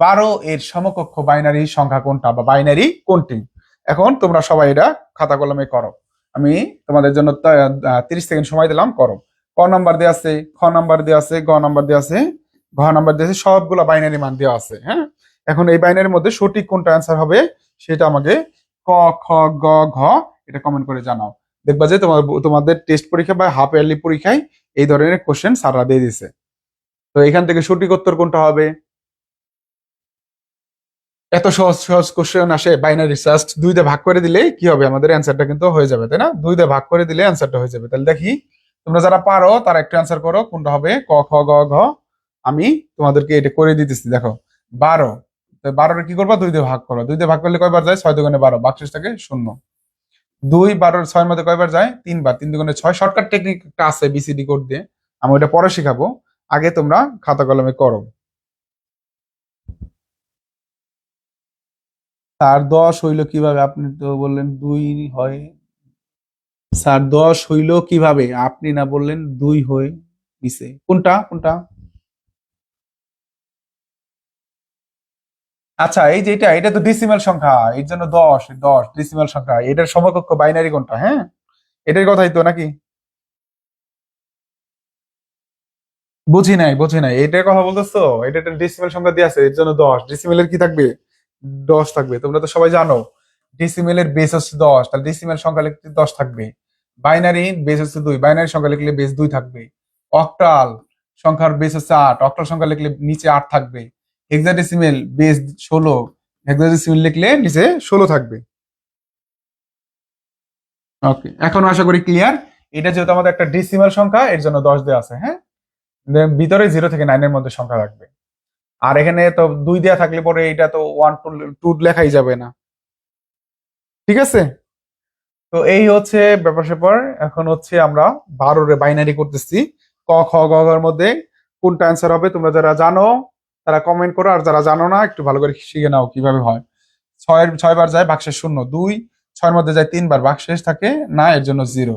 12 এর সমকক্ষ বাইনারি সংখ্যা কোনটা বা বাইনারি কোনটি? এখন তোমরা সবাই এটা খাতা কলমে করো। আমি তোমাদের জন্য 30 সেকেন্ড সময় দিলাম, করো। ক নাম্বার দেওয়া আছে, খ নাম্বার দেওয়া আছে, গ নাম্বার দেওয়া আছে, ঘ নাম্বার দেওয়া আছে, সবগুলো বাইনারি মান দেওয়া আছে, হ্যাঁ? এখন এই বাইনারির মধ্যে সঠিক কোনটা অ্যান্সার হবে সেটা আমাকে ক, খ, গ, ঘ এটা কমেন্ট করে জানাও। দেখবা যে তোমাদের টেস্ট পরীক্ষা বা হাফ ইয়ারলি পরীক্ষায় এই ধরনের কোশ্চেন স্যাররা দিয়ে দিছে। তো এখান থেকে সঠিক উত্তর কোনটা হবে? এত সহজ সহজ কোশ্চেন আসে, বাইনারি জাস্ট 2 দিয়ে ভাগ করে দিলেই কি হবে, আমাদের অ্যান্সারটা কিন্তু হয়ে যাবে, তাই না? 2 দিয়ে ভাগ করে দিলে অ্যান্সারটা হয়ে যাবে। তাহলে দেখি তোমরা যারা পারো তারা একটু অ্যান্সার করো কোনটা হবে, ক, খ, গ, ঘ। আমি তোমাদেরকে এটা করে দিতেছি। দেখো, 12 তো 12 কি করবা, 2 দিয়ে ভাগ করো, 2 দিয়ে ভাগ করলে কয়বার যায়, 6 দুগুণে 12, ভাগশেষ থাকে 0। 2 12 6 এর মধ্যে কয়বার যায়, 3 বার, 3 দুগুণে 6। শর্টকাট টেকনিক একটা আছে বিসিডি কোড দিয়ে, আমি ওটা পরে শিখাবো, আগে তোমরা খাতা কলমে করো। স্যার 10 হইলো কিভাবে, আপনি তো বললেন 2 হয়। স্যার 10 হইলো কিভাবে, আপনি না বললেন 2 হয় দিছে, কোনটা কোনটা? আচ্ছা, এই যে এটা তো ডিসিমাল সংখ্যা, এর জন্য 10 10 ডিসিমাল সংখ্যা, এটার সমকক্ষ বাইনারি কোনটা? হ্যাঁ, এটার কথাই তো নাকি? বুঝি নাই এটার কথা বলতেছো, এটা একটা ডেসিমেল সংখ্যা দিয়ে আছে, এর জন্য 10, ডেসিমেলের কি থাকবে, 10 থাকবে। তোমরা তো সবাই জানো ডেসিমেলের বেস হচ্ছে 10, তাহলে ডেসিমেল সংখ্যা লিখলে 10 থাকবে। বাইনারি বেস হচ্ছে 2, বাইনারি সংখ্যা লিখলে বেস 2 থাকবে। অক্টাল সংখ্যার বেস হচ্ছে 8, অক্টাল সংখ্যা লিখলে নিচে 8 থাকবে। হেক্সাডেসিমেল বেস 16, হেক্সাডেসিমেল লিখলে নিচে 16 থাকবে। ওকে, এখন আশা করি ক্লিয়ার। এটা যেহেতু আমাদের একটা ডেসিমেল সংখ্যা, এর জন্য 10 দেওয়া আছে। হ্যাঁ, ভিতরে 0 থেকে 9 এর মধ্যে সংখ্যা রাখবে। আর এখানে তো 2 দেয়া থাকলে পরে এটা তো 1 2 লেখাই যাবে না। ঠিক আছে, তো এই হচ্ছে ব্যাপার স্যাপার। এখন হচ্ছে আমরা 12 রে বাইনারি করতেছি। ক খ গ ঘ এর মধ্যে কোনটা অ্যান্সার হবে, তোমরা যারা জানো তারা কমেন্ট করো, আর যারা জানো না একটু ভালো করে শিখে নাও কিভাবে হয়। 6 বার যায়, ভাগশেষ 0। 2 6 এর মধ্যে যায় 3 বার, ভাগশেষ থাকে না, এর জন্য 0।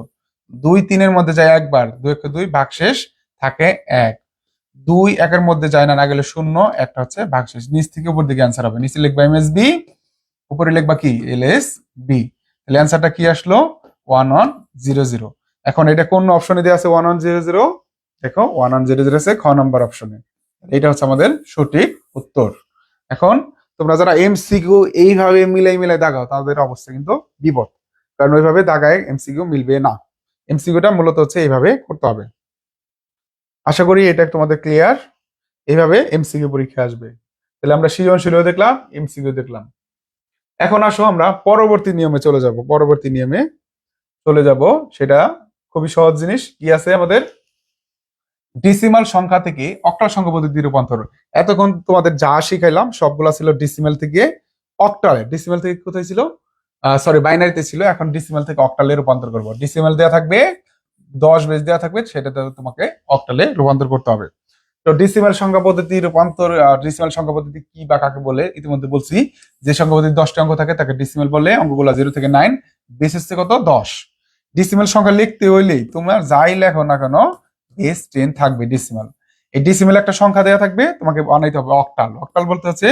2 3 এর মধ্যে যায় একবার, 2 1 2, ভাগশেষ থাকে 1। 2 1 এর মধ্যে যায় না, না গেলে 0, একটা হচ্ছে ভাগশেষ। নিচ থেকে উপর দিকে অ্যান্সার হবে, নিচে লিখবা এমএসবি, উপরে লিখবা কি এলএস বি। তাহলে অ্যান্সারটা কি আসলো, 1100। এখন এটা কোন অপশনে দেওয়া আছে 1100? দেখো 1100 আছে খ নাম্বার অপশনে, এটা হচ্ছে আমাদের সঠিক উত্তর। এখন তোমরা যারা এমসিকিউ এইভাবে মিলাই মিলাই দাগাও, তাদের অবস্থা কিন্তু বিপদ, কারণ ওইভাবে দাগায় এমসিকিউ মিলবে না। এমসিকিউটা মূলত হচ্ছে এইভাবে করতে হবে। আশা করি এটা তোমাদের ক্লিয়ার। এইভাবে এমসিকিউ পরীক্ষা আসবে। তাহলে আমরা সৃজনশীলও দেখলাম, এমসিকিউ দেখলাম। এখন আসো আমরা পরবর্তী নিয়মে চলে যাব। পরবর্তী নিয়মে চলে যাব, সেটা খুবই সহজ জিনিস। কি আছে আমাদের, ডিসিমাল সংখ্যা থেকে অক্টাল সংখ্যা পদ্ধতি রূপান্তর। এতক্ষণ তোমাদের যা শিখাইলাম সবগুলা ছিল ডিসিমাল থেকে অক্টালে, ডিসিমাল থেকে কোথায় ছিল, সরি বাইনারিতে ছিল, এখন ডিসিমাল থেকে অক্টালে রূপান্তর করব। ডিসিমাল দেওয়া থাকবে 10 বেস দেওয়া থাকবে, সেটাতে তোমাকে অক্টালে রূপান্তর করতে হবে। তো ডিসিমাল সংখ্যা পদ্ধতি রূপান্তর, ডিসিমাল সংখ্যা পদ্ধতি কি বা কাকে বলে ইতিমধ্যে বলছি। যে সংখ্যা পদ্ধতি 10টি অঙ্ক থাকে তাকে ডিসিমাল বলে, অঙ্কগুলো 0 থেকে 9, বেস হচ্ছে কত, 10। ডিসিমাল সংখ্যা লিখতে হইলেই তোমার যাই লেখো না কেন বেস 10 থাকবে ডিসিমাল। এই ডিসিমাল একটা সংখ্যা দেওয়া থাকবে, তোমাকে বানাইতে হবে অক্টাল। অক্টাল বলতে হচ্ছে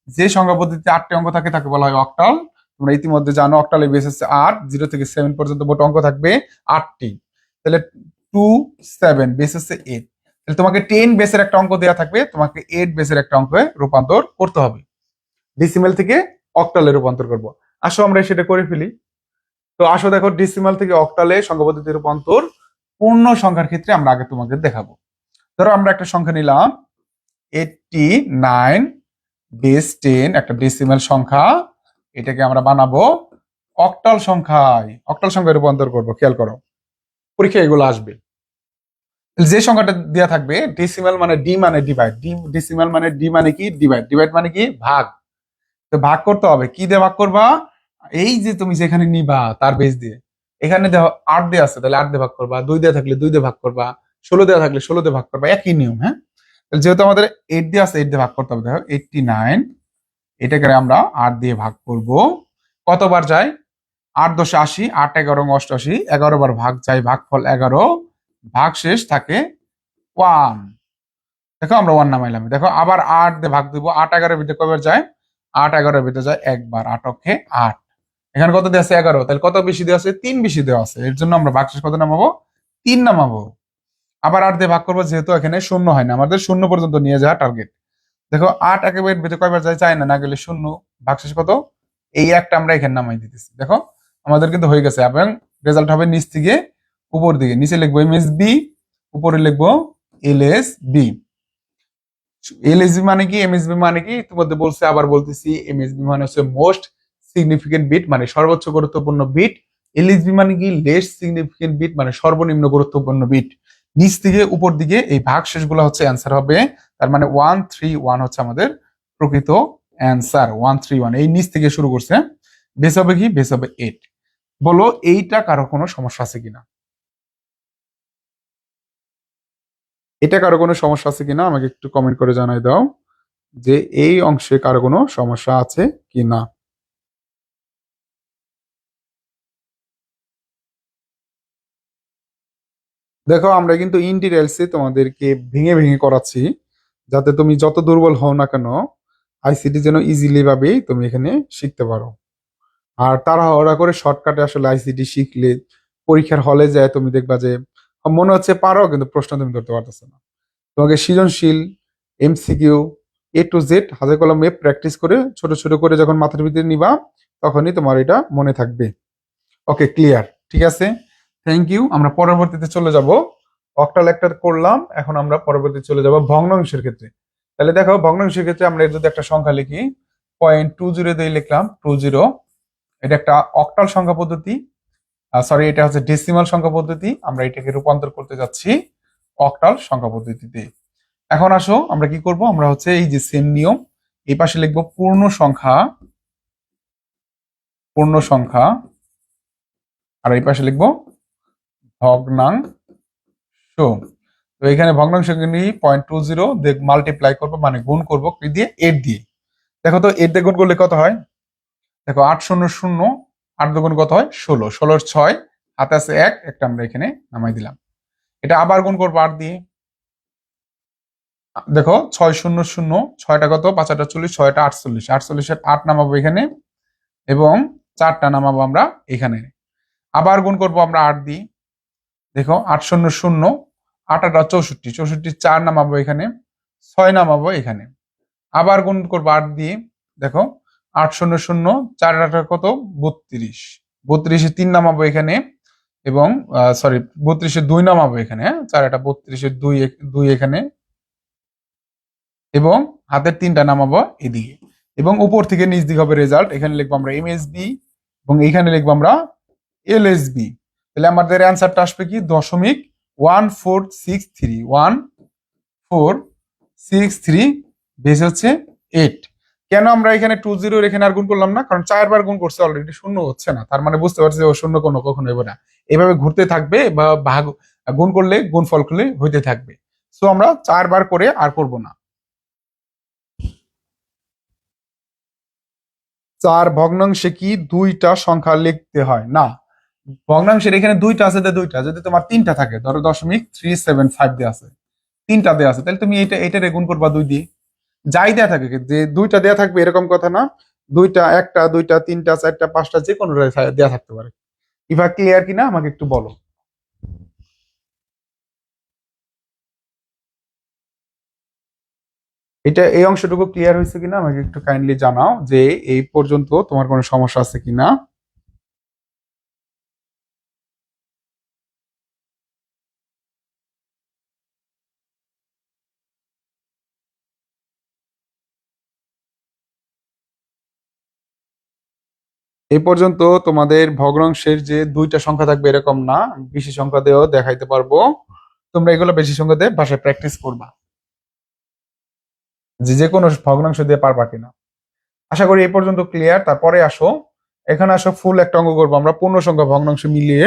যে সংখ্যা পদ্ধতিতে 8টি অঙ্ক থাকে তাকে বলা হয় অক্টাল। তোমরা ইতিমধ্যে জানো অক্টালের বেস হচ্ছে 8, 0 থেকে 7 পর্যন্ত মোট অঙ্ক থাকবে 8টি। তাহলে 2 7 বেস হচ্ছে 8। তাহলে তোমাকে 10 বেসের একটা অঙ্ক দেওয়া থাকবে, তোমাকে 8 বেসের একটা অঙ্কে রূপান্তর করতে হবে। ডিসিমাল থেকে অক্টালে রূপান্তর করব। আসো আমরা সেটা করে ফেলি। তো আসো দেখো, ডিসিমাল থেকে অক্টালে সংখ্যা পদ্ধতি রূপান্তর পূর্ণ সংখ্যার ক্ষেত্রে আমরা আগে তোমাকে দেখাবো। ধরো আমরা একটা সংখ্যা নিলাম 89 বেস 10, একটা ডিসিমাল সংখ্যা, এটাকে আমরা বানাবো অক্টাল সংখ্যায়, অক্টাল সংখ্যায় রূপান্তর করব। খেয়াল করো, পরীক্ষা এগুলো আসবে। যে সংখ্যাটা দেওয়া থাকবে, ডেসিমাল মানে ডি মানে ডিভাইড, ডেসিমাল মানে ডি মানে কি ডিভাইড, ডিভাইড মানে কি ভাগ। তো ভাগ করতে হবে, কি দিয়ে ভাগ করবা, এই যে তুমি যেখানে নিবা তার বেস দিয়ে। এখানে দেখো 8 দিয়ে আছে, তাহলে 8 দিয়ে ভাগ করবা, 2 দিয়ে থাকলে 2 দিয়ে ভাগ করবা, 16 দিয়ে থাকলে 16 দিয়ে ভাগ করবা, একই নিয়ম। হ্যাঁ, তাহলে যেহেতু আমাদের 8 দিয়ে আছে, 8 দিয়ে ভাগ করতে হবে। দেখো 89, এটাকে আমরা 8 দিয়ে ভাগ করব। কতবার যায়, 8 10 80, 8 11 88, 11 বার ভাগ যায়, ভাগফল 11, ভাগ শেষ থাকে 1। দেখো আমরা 1 নামাইলাম। দেখো আবার 8 দিয়ে ভাগ দিব, 8 11 এর ভিতরে কয়বার যায়, 8 11 এর ভিতরে যায় একবার, 8 অক্ষে 8। এখানে কত দেওয়া আছে 11, তাহলে কত বেশি দেওয়া আছে, 3 বেশি দেওয়া আছে, এর জন্য আমরা ভাগশেষ কত নামাবো, 3 নামাবো। আবার 8 দিয়ে ভাগ করবো, যেহেতু এখানে শূন্য হয় না, আমাদের শূন্য পর্যন্ত নিয়ে যাওয়া টার্গেট। দেখো 8 একেবারে ভিতরে কয়বার যায়, চায় না, না গেলে শূন্য, ভাগশেষ কত, এই একটা আমরা এখানে নামাই দিতেছি। দেখো আমাদের কিন্তু হয়ে গেছে, এবং রেজাল্ট হবে নিচ থেকে উপর দিকে। নিচে লিখবো এমএসবি, উপরে লিখবো এলএসবি। এলএসবি মানে কি, এমএসবি মানে কি ইতিমধ্যে বলছে, আবার বলতেছি, এমএসবি মানে হচ্ছে মোস্ট সিগনিফিকেন্ট বিট, মানে সর্বোচ্চ গুরুত্বপূর্ণ বিট। এলএসবি মানে কি লেস সিগনিফিকেন্ট বিট, মানে সর্বনিম্ন গুরুত্বপূর্ণ বিট। নিচ থেকে উপর দিকে এই ভাগ শেষগুলো হচ্ছে অ্যান্সার হবে। তার মানে 131 হচ্ছে আমাদের প্রকৃত অ্যান্সার 131। এই নিচ থেকে শুরু করছে। বেস হবে কি? বেস হবে 8। বলো এইটা কারো কোনো সমস্যা আছে কিনা? এটা কারো কোনো সমস্যা আছে কিনা আমাকে একটু কমেন্ট করে জানাই দাও যে এই অংশে কারো কোনো সমস্যা আছে কিনা। দেখো আমরা কিন্তু ইন্টিরিয়ালসে তোমাদেরকে ভেঙে ভেঙে করাচ্ছি, যাতে তুমি যত দুর্বল হও না কেন আইসিটি যেন ইজিলি ভাবে তুমি এখানে শিখতে পারো। আর তাড়াহুড়া করে শর্টকাটে আসলে আইসিটি শিখলে পরীক্ষার হলে যায় তুমি দেখবা যে মনে হচ্ছে পারো, কিন্তু প্রশ্ন তুমি ধরতে পারতেছো না। তোমাকে সৃজনশীল, এমসিকিউ, A to Z হাতে কলমে প্র্যাকটিস করে ছোট ছোট করে যখন মাথার ভিতরে নিবা, তখনই তোমার এটা মনে থাকবে। ওকে, ক্লিয়ার? ঠিক আছে, থ্যাংক ইউ। আমরা পরবর্তীতে চলে যাব। অক্টাল একটা করলাম, এখন আমরা পরবর্তীতে চলে যাব ভগ্নাংশের ক্ষেত্রে। তাহলে দেখো ভগ্নাংশের ক্ষেত্রে আমরা যদি একটা সংখ্যা লিখি 0.20 দিয়ে লিখলাম 20, এটা একটা অক্টাল সংখ্যা পদ্ধতি, সরি এটা হচ্ছে ডেসিমাল সংখ্যা পদ্ধতি। আমরা এটাকে রূপান্তর করতে যাচ্ছি অক্টাল সংখ্যা পদ্ধতিতে। এখন আসো আমরা কি করব, আমরা হচ্ছে এই যে সেম নিয়ম, এই পাশে লিখবো পূর্ণ সংখ্যা, পূর্ণ সংখ্যা, আর এই পাশে লিখবো ভগ্নাংশ। তো এখানে ভগ্নাংশ নিয়ে 0.20 মাল্টিপ্লাই করবো, মানে গুণ করবো কি দিয়ে? 8 দিয়ে। দেখো তো 8 দিয়ে গুণ করলে কত হয়? দেখো 8 0 0, 8 দুগুণ কত হয়? 16, 16 6, হাতে আছে 1, একটা আমরা এখানে নামাই দিলাম। এটা আবার গুণ করবো 8 দিয়ে। দেখো 6 0 0, 6টা কত? 5 8 40, 6টা 48, 48 8 নামাবো এখানে, এবং 4টা নামাবো আমরা এখানে। আবার গুণ করবো আমরা 8 দিয়ে। দেখো 8 0 0, 8 8 64, 64 4 নামাবো এখানে, 6 নামাবো এখানে। আবার গুণ করবো 8 দিয়ে। দেখো 8 0 0, 4 8 কত? 32, 32 3 নামাবো এখানে, এবং সরি 32 2 নামাবো এখানে, হ্যাঁ 4 8 32 2 2 এখানে, এবং হাতের 3টা নামাবো এদিকে, এবং উপর থেকে নিচ দিকে হবে রেজাল্ট। এখানে লিখবো আমরা এমএসবি, এবং এইখানে লিখবো আমরা এলএসবি। তাহলে আমাদের অ্যান্সারটা আসবে কি? 0.1463, 1463, বেশ হচ্ছে 8। কেন আমরা এখানে 20 এখানে আর গুণ করলাম না? কারণ 4 বার গুণ করছে অলরেডি, শূন্য হচ্ছে না, তার মানে বুঝতে পারছি ও শূন্য কখনো হবে না। এভাবে ঘুরতে থাকবে, বা ভাগ গুণ করলে গুণফল করলে হইতে থাকবে। সো আমরা 4 বার করে আর করব না। 4 ভগ্নাংশে কি 2টা সংখ্যা লিখতে হয়? না, ভগ্নাংশের এখানে 2টা আছে, 2টা যদি তোমার 3টা থাকে, ধরো 0.375 দেওয়া আছে, 3টা দেওয়া আছে, তাহলে তুমি এটা গুণ করবা 2 দিয়ে। যাই দেয়া থাকে, যে 2টা দেয়া থাকবে এরকম কথা না, 2টা, 1টা, 2টা, 3টা, 4টা, 5টা, যে কোনো দেয়া থাকতে পারে। ইভা ক্লিয়ার কিনা আমাকে একটু বলো। এটা এই অংশটুকু ক্লিয়ার হয়েছে কিনা আমাকে একটু কাইন্ডলি জানাও, যে এই পর্যন্ত তোমার কোনো সমস্যা আছে কিনা। এই পর্যন্ত তোমাদের ভগ্নাংশের যে 2টা সংখ্যা থাকবে এরকম না, বেশি সংখ্যা দিয়েও দেখাইতে পারবো। তোমরা এগুলো বেশি সংখ্যা দিয়ে বাসায় প্র্যাকটিস করবা, যে যে কোনো ভগ্নাংশ দিয়ে পারবা কিনা। আশা করি এই পর্যন্ত ক্লিয়ার। তারপরে আসো, এখানে আসো ফুল একটা অঙ্ক করবো আমরা পূর্ণ সংখ্যা ভগ্নাংশ মিলিয়ে,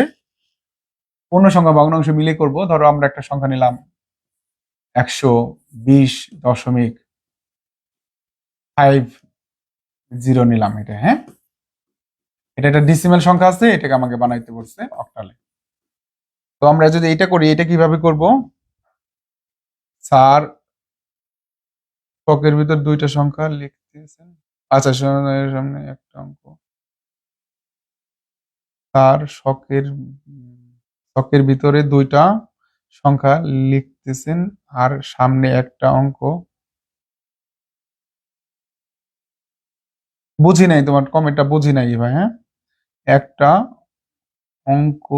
পূর্ণ সংখ্যা ভগ্নাংশ মিলিয়ে করব। ধরো আমরা একটা সংখ্যা নিলাম 120.50 নিলাম, এটা হ্যাঁ, এটা একটা ডিসিমাল সংখ্যা আছে, এটাকে আমাকে বানাইতে বলছে অক্টালে। তো আমরা যদি এটা করি, এটা কিভাবে করব? স্যার ছকের ভিতর 2টা সংখ্যা লিখতেছেন, আচ্ছা সামনে একটা অঙ্ক, স্যার ছকের ভিতরে 2টা সংখ্যা লিখতেছেন, আর সামনে একটা অঙ্ক। বুঝি নাই, তোমার কমেন্টটা বুঝি নাই ভাই, হ্যাঁ একটা অঙ্ক।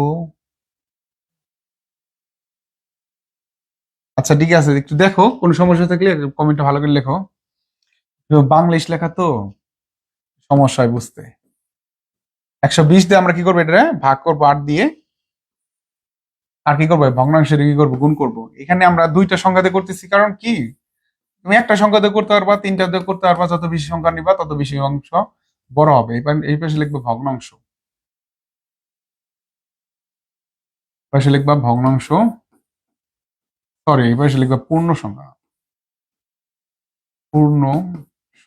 আচ্ছা ঠিক আছে, একটু দেখো কোনো সমস্যা থাকলে কমেন্টটা ভালো করে লেখো। বাংলিশ লেখা তো সমস্যা হয় বুঝতে। 120 দিয়ে আমরা কি করবো? এটা ভাগ করবো 8 দিয়ে, আর কি করবো? ভগ্নাংশের কি করবো? গুণ করবো। এখানে আমরা 2টা সংখ্যাতে করতেছি, কারণ কি তুমি একটা সংখ্যা দিয়ে করতে পারবা, তিনটা দিয়ে করতে পারবা, যত বেশি সংখ্যা নিবা তত বেশি অংশ বড় হবে। এবার এই পাশে লিখবে ভগ্নাংশ, পাশে লিখবা ভগ্নাংশ, সরি এই পাশে লিখবা পূর্ণ সংখ্যা, পূর্ণ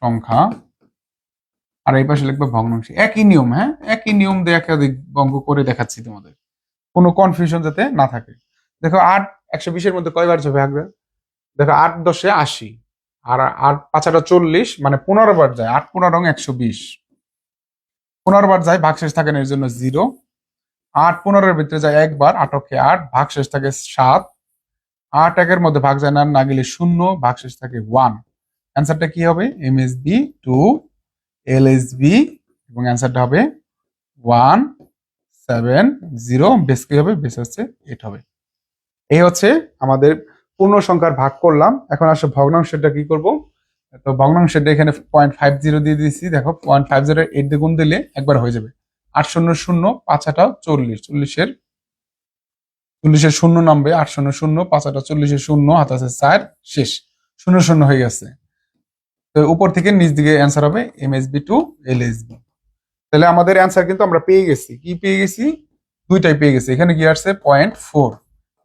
সংখ্যা, আর এই পাশে লিখবা ভগ্নাংশ। একই নিয়ম, হ্যাঁ একই নিয়ম দিয়ে একাধিক অঙ্ক করে দেখাচ্ছি তোমাদের, কোনো কনফিউশন যাতে না থাকে। দেখো 8 120-এর মধ্যে কয়বার যাবে ভাগবে? দেখো 8 10-এ 80, আর 8 5-8 40, মানে 15 বার যায়। 8 15 120, 15 বার যায়, ভাগশেষ থাকে না, এর জন্য 0। 8 15-এর ভিতরে যায় একবার, 8 কে 8, ভাগশেষ থাকে 7। 8 1-এর মধ্যে ভাগ যায় না, না গেলে 0, ভাগশেষ থাকে 1। অ্যান্সারটা কি হবে? এমএসবি 2 এলএসবি, এবং অ্যান্সারটা হবে 170। বেস কি হবে? বেস হচ্ছে 8 হবে। এই হচ্ছে আমাদের পূর্ণ সংখ্যার ভাগ করলাম। এখন আসলে ভগ্নাংশটা কি করব? তো ভগ্নাংশটা এখানে 0.50 দিয়ে দিয়েছি। দেখো 0.50 8 দিয়ে গুণ দিলে একবার হয়ে যাবে। 8 0 0, 5 8 40, 40-এর শূন্য নামবে, 8 0 0, 5 8 40-এর শূন্য, হাত আছে 4, শেষ, 0 0 হয়ে গেছে। তো উপর থেকে নিচ দিকে অ্যান্সার হবে এমএসবি টু এলএসবি। তাহলে আমাদের অ্যান্সার কিন্তু আমরা পেয়ে গেছি। কি পেয়ে গেছি? দুইটাই পেয়ে গেছি। এখানে কি আসছে? 0.4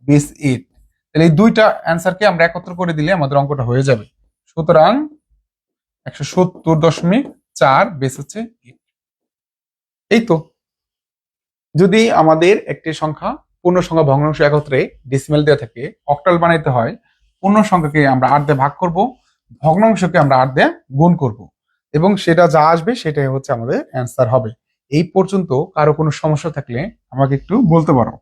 বেস 8। তাহলে এই দুইটা অ্যান্সারকে আমরা একত্র করে দিলে আমাদের অঙ্কটা হয়ে যাবে। সুতরাং 170.4 বেস হচ্ছে 8। এই তো। যদি আমাদের একটি সংখ্যা পূর্ণ সংখ্যা ভগ্নাংশ একত্রে ডেসিমেল দেওয়া থাকে, অক্টাল বানাইতে হয়, পূর্ণ সংখ্যাকে আমরা 8 দিয়ে ভাগ করব, ভগ্নাংশকে আমরা 8 দিয়ে গুণ করব, এবং সেটা যা আসবে সেটাই হচ্ছে আমাদের অ্যান্সার হবে। এই পর্যন্ত কারো কোনো সমস্যা থাকলে আমাকে একটু বলতে পারো।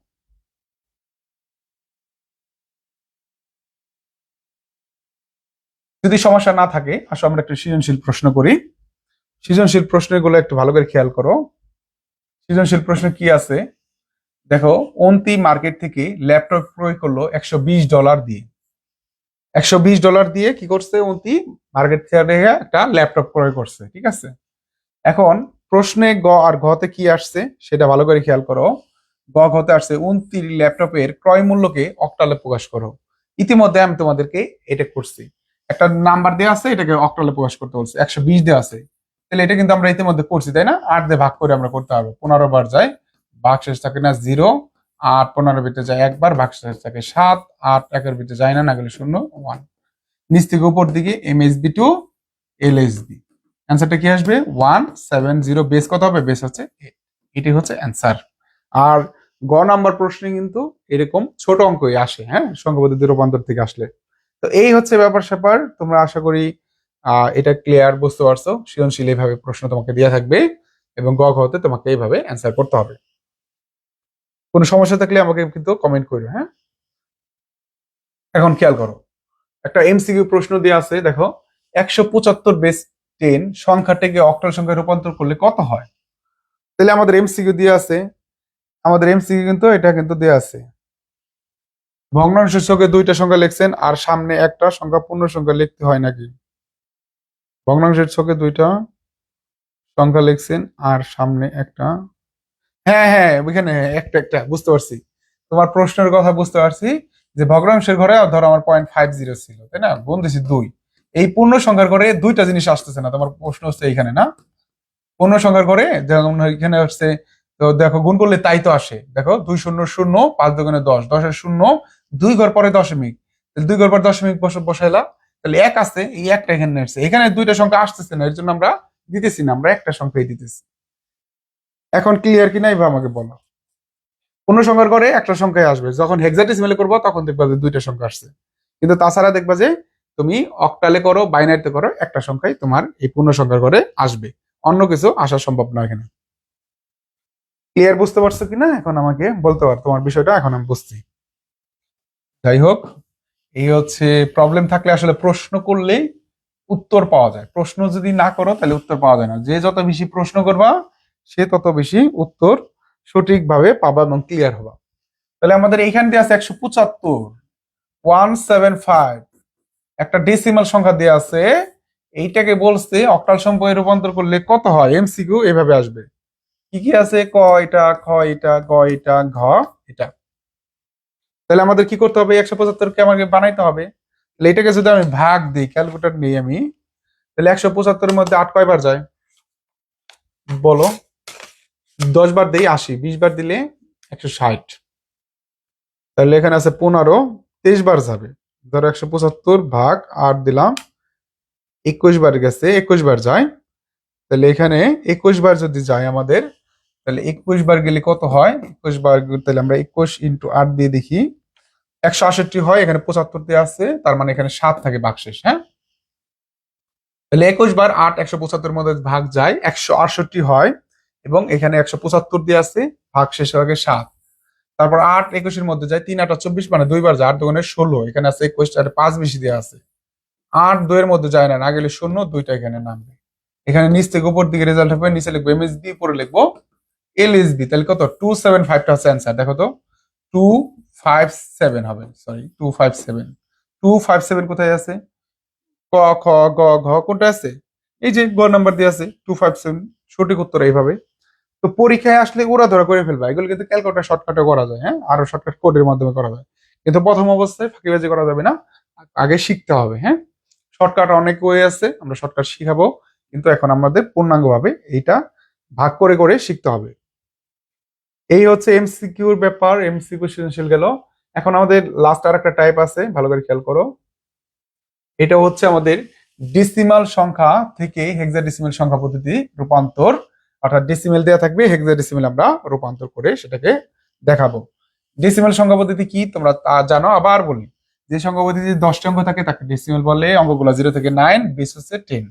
যদি সমস্যা না থাকে, আসো আমরা একটু সৃজনশীল প্রশ্ন করি। সৃজনশীল প্রশ্নগুলো একটু ভালো করে খেয়াল করো। সৃজনশীল প্রশ্ন কি আছে দেখো। অন্তি মার্কেট থেকে ল্যাপটপ ক্রয় করলো $120 দিয়ে। $120 দিয়ে কি করছে? অন্তি মার্কেট থেকে একটা ল্যাপটপ ক্রয় করছে, ঠিক আছে। এখন প্রশ্নে গ আর ঘতে কি আসছে সেটা ভালো করে খেয়াল করো। গ ঘতে আসছে অন্তির ল্যাপটপের ক্রয় মূল্যকে অক্টালে প্রকাশ করো। ইতিমধ্যে আমি তোমাদেরকে এটা করছি, একটা নাম্বার দেওয়া আছে, এটাকে অক্টালে প্রকাশ করতে বলছে, 120 দেওয়া আছে। তাহলে এটা কিন্তু আমরা ইতিমধ্যে করছি, তাই না? 8 দিয়ে ভাগ করে আমরা করতে পারবো। 15 বার যায়, ভাগ শেষ থাকে না 0, 8 15 ভিতরে যায় একবার, ভাগ শেষ থাকে 7, 8 1-এর ভিতরে যায় না, না গেলে 0 1। নিচ থেকে উপর দিকে এমএসবি টু এলএসবি। অ্যান্সারটা কি আসবে? 170। বেস কত হবে? বেস হচ্ছে 8। এটি হচ্ছে অ্যান্সার। আর গ নাম্বার প্রশ্নে কিন্তু এরকম ছোট অঙ্কই আসে, হ্যাঁ, সংখ্যা পদ্ধতি রূপান্তর থেকে আসলে। তো এই হচ্ছে ব্যাপার স্যাপার। তোমরা আশা করি এটা ক্লিয়ার বুঝতে পারছো। সৃজনশীল এইভাবে প্রশ্ন তোমাকে দেওয়া থাকবে, এবং গ ঘতে তোমাকে এইভাবে অ্যান্সার করতে হবে। কোনো সমস্যা থাকলে আমাকে কিন্তু কমেন্ট করো, হ্যাঁ। এখন খেয়াল করো, একটা এমসিকিউ প্রশ্ন দেওয়া আছে। দেখো 175 বেস 10 সংখ্যাটাকে অক্টাল সংখ্যায় রূপান্তর করলে কত হয়? তাহলে আমাদের এমসিকিউ দিয়ে আছে, আমাদের এমসিকিউ কিন্তু এটা কিন্তু দেওয়া আছে। ভগ্নাংশের ছকে দুইটা সংখ্যা লিখছেন, আর সামনে একটা সংখ্যা পূর্ণ সংখ্যা লিখতে হয় নাকি? ভগ্নাংশের ছকে দুইটা সংখ্যা লিখছেন আর সামনে একটা, হ্যাঁ হ্যাঁ ওইখানে একটা একটা বুঝতে পারছি, তোমার প্রশ্নের কথা বুঝতে পারছি। যে ভগ্নাংশের ঘরে ধরো আমার 0.50 ছিল, তাই না, গুণ দিছি 2। এই পূর্ণ সংখ্যার ঘরে দুইটা জিনিস আসতেছে না, তোমার প্রশ্ন হচ্ছে এইখানে না। পূর্ণ সংখ্যার ঘরে যেমন এখানে হচ্ছে, তো দেখো গুণ করলে তাই তো আসে। দেখো 2 0 0, 5 2 10, 10-এর শূন্য, 2 ঘর পরে দশমিক, তাহলে 2 ঘর পর দশমিক বসাইলা, তাহলে এক আছে, এই একটা এখানে আসছে। এখানে দুইটা সংখ্যা আসতেছে না, এর জন্য আমরা দিতেছি না, আমরা একটা সংখ্যাই দিতেছি। এখন ক্লিয়ার কিনা এবার আমাকে বলো। পূর্ণ সংখ্যার ঘরে একটা সংখ্যাই আসবে, যখন হেক্সাডেসিমালে করবো তখন দেখবা যে দুইটা সংখ্যা আসছে। কিন্তু তাছাড়া দেখবা যে তুমি অক্টালে করো, বাইনারিতে করো, একটা সংখ্যাই তোমার এই পূর্ণ সংখ্যার ঘরে আসবে, অন্য কিছু আসা সম্ভব না এখানে। ক্লিয়ার বুঝতে পারছো কিনা এখন আমাকে বলতে পারো তোমার বিষয়টা, এখন আমি বুঝছি। যাই হোক, এই হচ্ছে প্রবলেম থাকলে আসলে প্রশ্ন করলে উত্তর পাওয়া যায়, প্রশ্ন যদি না করো তাহলে উত্তর পাওয়া যায় না। যে যত বেশি প্রশ্ন করবা সে তত বেশি উত্তর সঠিকভাবে পাবা এবং ক্লিয়ার হবা। তাহলে আমাদের এইখান দিয়ে আছে 175, 175 একটা ডেসিমাল সংখ্যা দিয়ে আছে। এইটাকে বলছে অক্টাল সংখ্যায় রূপান্তর করলে কত হয়। এমসিকিউ এভাবে আসবে। কি কি আছে? ক এটা, খ এটা, গ এটা, ঘ এটা। তাহলে আমাদের কি করতে হবে? 175-কে আমাকে বানাইতে হবে। তাহলে এটাকে যদি আমি ভাগ দিই, ক্যালকুলেটর নিই আমি, তাহলে 175-এর মধ্যে 8 কয়বার যায় বলো? 10 বার দিই 80, 20 বার দিলে 160। তাহলে এখানে আছে 15, 23 বার যাবে। ধরো 175 ভাগ 8 দিলাম, 21 বার গেছে, 21 বার যায়। তাহলে এখানে 21 বার যদি যায় আমাদের, তাহলে 21 বার গেলে কত হয়? 21 বার তাহলে আমরা 21 ইন্টু 8 দিয়ে দেখি, 168 হয়। এখানে 75 দিয়ে আছে, তার মানে এখানে 7 থাকে ভাগশেষ। হ্যাঁ, তাহলে 21 বার 8 175 মধ্যে ভাগ যায়, 168 হয়। এবং এখানে 175 দিয়ে আছে, ভাগশেষ আগে 7। তারপর 8 21-এর মধ্যে যায়, 3 8 24, মানে 2 বার যায়, 8 2 16। এখানে আছে 21, আর 5 বেশি দেওয়া আছে। 8 2 এর মধ্যে যায় না, না গেলে 0, 2টা এখানে নামবে। এখানে নিচ থেকে উপর দিকে রেজাল্ট হবে, নিচে লিখবো এমএসবি, উপরে লিখবো এলএসবি। তাহলে কত? 275টা হচ্ছে অ্যান্সার। দেখো তো, 257 হবে, সরি 257। 257 কোথায় আছে? ক, খ, গ, ঘ কোনটা আছে? এই যে গ নাম্বার দিয়ে আছে 257। সঠিক উত্তর এইভাবে। তো পরীক্ষায় আসলে ওরা ধরা করে ফেলবা, এগুলো কিন্তু ক্যালকুলেটর শর্টকাটে করা যায়। হ্যাঁ, আরো শর্টকাট কোডের মাধ্যমে করা যায়, কিন্তু প্রথম অবস্থায় ফাঁকিবাজি করা যাবে না, আগে শিখতে হবে। হ্যাঁ, শর্টকাট অনেক ওয়ে আছে, আমরা শর্টকাট শিখাবো, কিন্তু এখন আমাদের পূর্ণাঙ্গভাবে এইটা ভাগ করে করে শিখতে হবে। এই হচ্ছে এমসিকিউর ব্যাপার, এমসিকিউ সৃজনশীল গেল। এখন আমাদের লাস্ট আর একটা টাইপ আছে, ভালো করে খেয়াল করো। এটা হচ্ছে আমাদের ডিসিমাল সংখ্যা থেকে হেক্সাডেসিমাল সংখ্যা পদ্ধতি রূপান্তর। অর্থাৎ ডেসিমেল দেওয়া থাকবে, হেক্সাডেসিমাল আমরা রূপান্তর করে সেটাকে দেখাবো। ডেসিমাল সংখ্যা পদ্ধতি কি তোমরা তা জানো, আবার বলি। যে সংখ্যা পদ্ধতি 10টি অঙ্ক থাকে তাকে ডেসিমেল বলে। অঙ্কগুলো 0 থেকে 9, বেস হচ্ছে 10।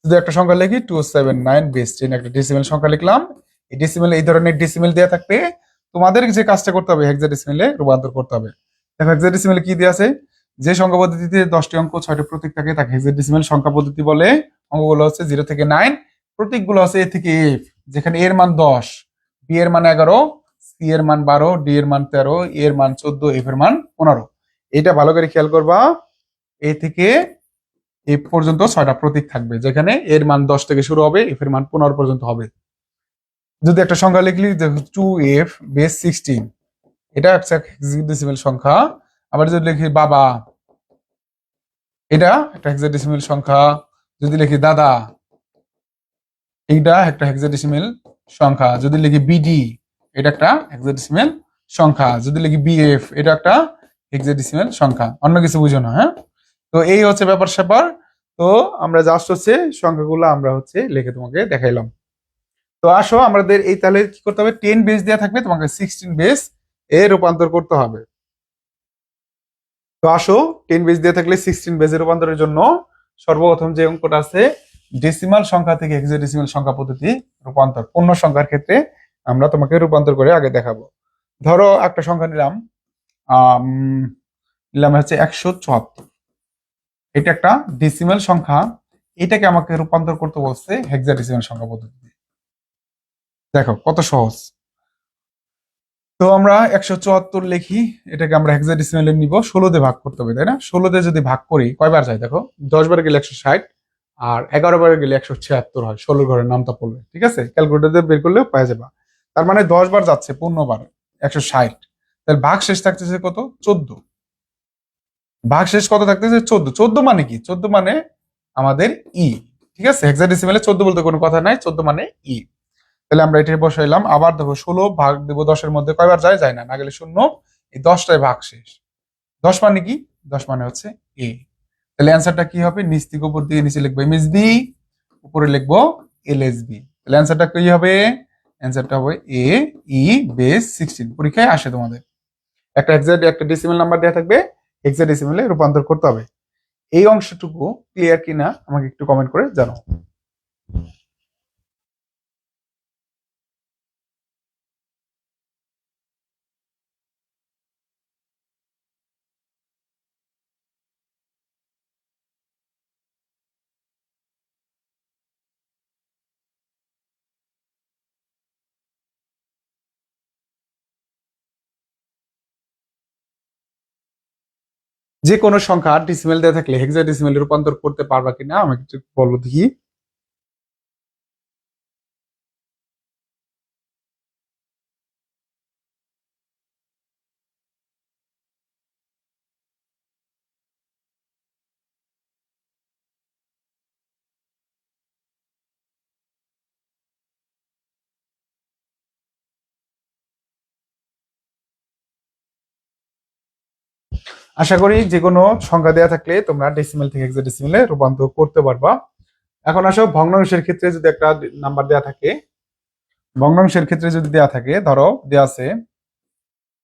যদি একটা সংখ্যা লিখি 279 বেস 10, একটা ডেসিমেল সংখ্যা লিখলাম। এই ডেসিমেল, এই ধরনের ডেসিমেল দেওয়া থাকবে, তোমাদের যে কাজটা করতে হবে হেক্সাডেসিমেলে রূপান্তর করতে হবে। দেখো হেক্সাডেসিমেলে কি দেওয়া আছে, যে সংখ্যা পদ্ধতিতে 10টি অঙ্ক 6টি প্রতীক থাকে তাকে হেক্সাডেসিমাল সংখ্যা পদ্ধতি বলে। অঙ্কগুলো হচ্ছে 0 থেকে 9, প্রতীকগুলো হচ্ছে এ থেকে এফ, যেখানে এর মান 10, বি এর মান 11, সি এর মান 12, ডি এর মান 13, এ এর মান 14, এফ এর মান 15। এটা ভালো করে খেয়াল করবা, এ থেকে এফ পর্যন্ত 6টা প্রতীক থাকবে, যেখানে এর মান 10 থেকে শুরু হবে, এফ এর মান 15 পর্যন্ত হবে। যদি একটা সংখ্যা লিখলি 2f বেস 16, এটা একটা হেক্সাডেসিমাল সংখ্যা। আবার যদি লিখি বাবা, এটা একটা হেক্সাডেসিমাল সংখ্যা। যদি লিখি দাদা, এইটা একটা হেক্সাডেসিমাল সংখ্যা। যদি লিখি বিডি, এটা একটা হেক্সাডেসিমাল সংখ্যা। যদি লিখি বিএফ, এটা একটা হেক্সাডেসিমাল সংখ্যা। অন্য কিছু বুঝো না। হ্যাঁ, তো এই হচ্ছে ব্যাপার স্যাপার। তো আমরা জাস্ট হচ্ছে সংখ্যাগুলো আমরা হচ্ছে লিখে তোমাকে দেখাইলাম। তো আসো আমাদের এই, তাহলে কি করতে হবে, 10 বেস দেওয়া থাকবে, তোমাকে 16 বেস এ রূপান্তর করতে হবে। তো আসো, 10 বেস দেওয়া থাকলে 16 বেসে রূপান্তরের জন্য সর্বপ্রথম যে অঙ্কটা আছে, ডেসিমাল সংখ্যা থেকে হেক্সাডেসিমাল সংখ্যা পদ্ধতি রূপান্তর। পূর্ণ সংখ্যার ক্ষেত্রে আমরা তোমাকে রূপান্তর করে আগে দেখাবো। ধরো একটা সংখ্যা নিলাম, আম, নিলাম হচ্ছে 174। এটা একটা ডেসিমাল সংখ্যা, এটাকে আমাকে রূপান্তর করতে বলছে হেক্সাডেসিমাল সংখ্যা পদ্ধতি। দেখো কত সহজ। তো আমরা 174 লিখি, এটাকে আমরা হেক্সাডেসিমালে নিব, 16 দিয়ে ভাগ করতে হবে, তাই না? 16 দিয়ে যদি ভাগ করি কয়বার যায় দেখো, 10 বার গেলে 160, আর 11 বার গেলে 176 হয়, 16 ঘরের নামটা পড়লে। ঠিক আছে, ক্যালকুলেটর দিয়ে বের করলেও পাওয়া যাবে। তার মানে 10 বার যাচ্ছে, 15 বার 160। তাহলে ভাগ শেষ থাকতেছে কত? 14। ভাগ শেষ কত থাকতেছে? 14। 14 মানে কি? 14 মানে আমাদের ই। ঠিক আছে, হেক্সাডেসিমালে 14 বলতে কোনো কথা নাই, 14 মানে ই। তাহলে আমরা এটা বসাইলাম। আবার দেখো 16 ভাগ দেবো 10-এর মধ্যে, কয়বার যায়? যায় না, না গেলে 0। এই 10টায় ভাগ শেষ। 10 মানে কি? 10 মানে হচ্ছে এ। তাহলে অ্যান্সারটা কি হবে? নিচ থেকে উপর দিকে, নিচে লিখবো এমএসবি, উপরে লিখবো এলএসবি। তাহলে অ্যান্সারটা কি হবে? অ্যান্সারটা হবে এ ই বেস 16। পরীক্ষায় আসে তোমাদের একটা এক্সাক্ট একটা ডেসিমাল নাম্বার দেওয়া থাকবে, হেক্সাডেসিমালে রূপান্তর করতে হবে। এই অংশটুকু ক্লিয়ার কিনা আমাকে একটু কমেন্ট করে জানাও। যে কোনো সংখ্যা ডেসিমেল দেওয়া থাকলে হেক্সাডেসিমেলে রূপান্তর করতে পারবা কিনা আমাকে একটু বলো দেখি। আশা করি যে কোনো সংখ্যা দেওয়া থাকলে তোমরা ডেসিমেল থেকে হেক্সাডেসিমেলে রূপান্তর করতে পারবা। এখন আসো ভগ্নাংশের ক্ষেত্রে যদি একটা নাম্বার দেওয়া থাকে, ভগ্নাংশের ক্ষেত্রে যদি দেওয়া থাকে, ধরো দেওয়া আছে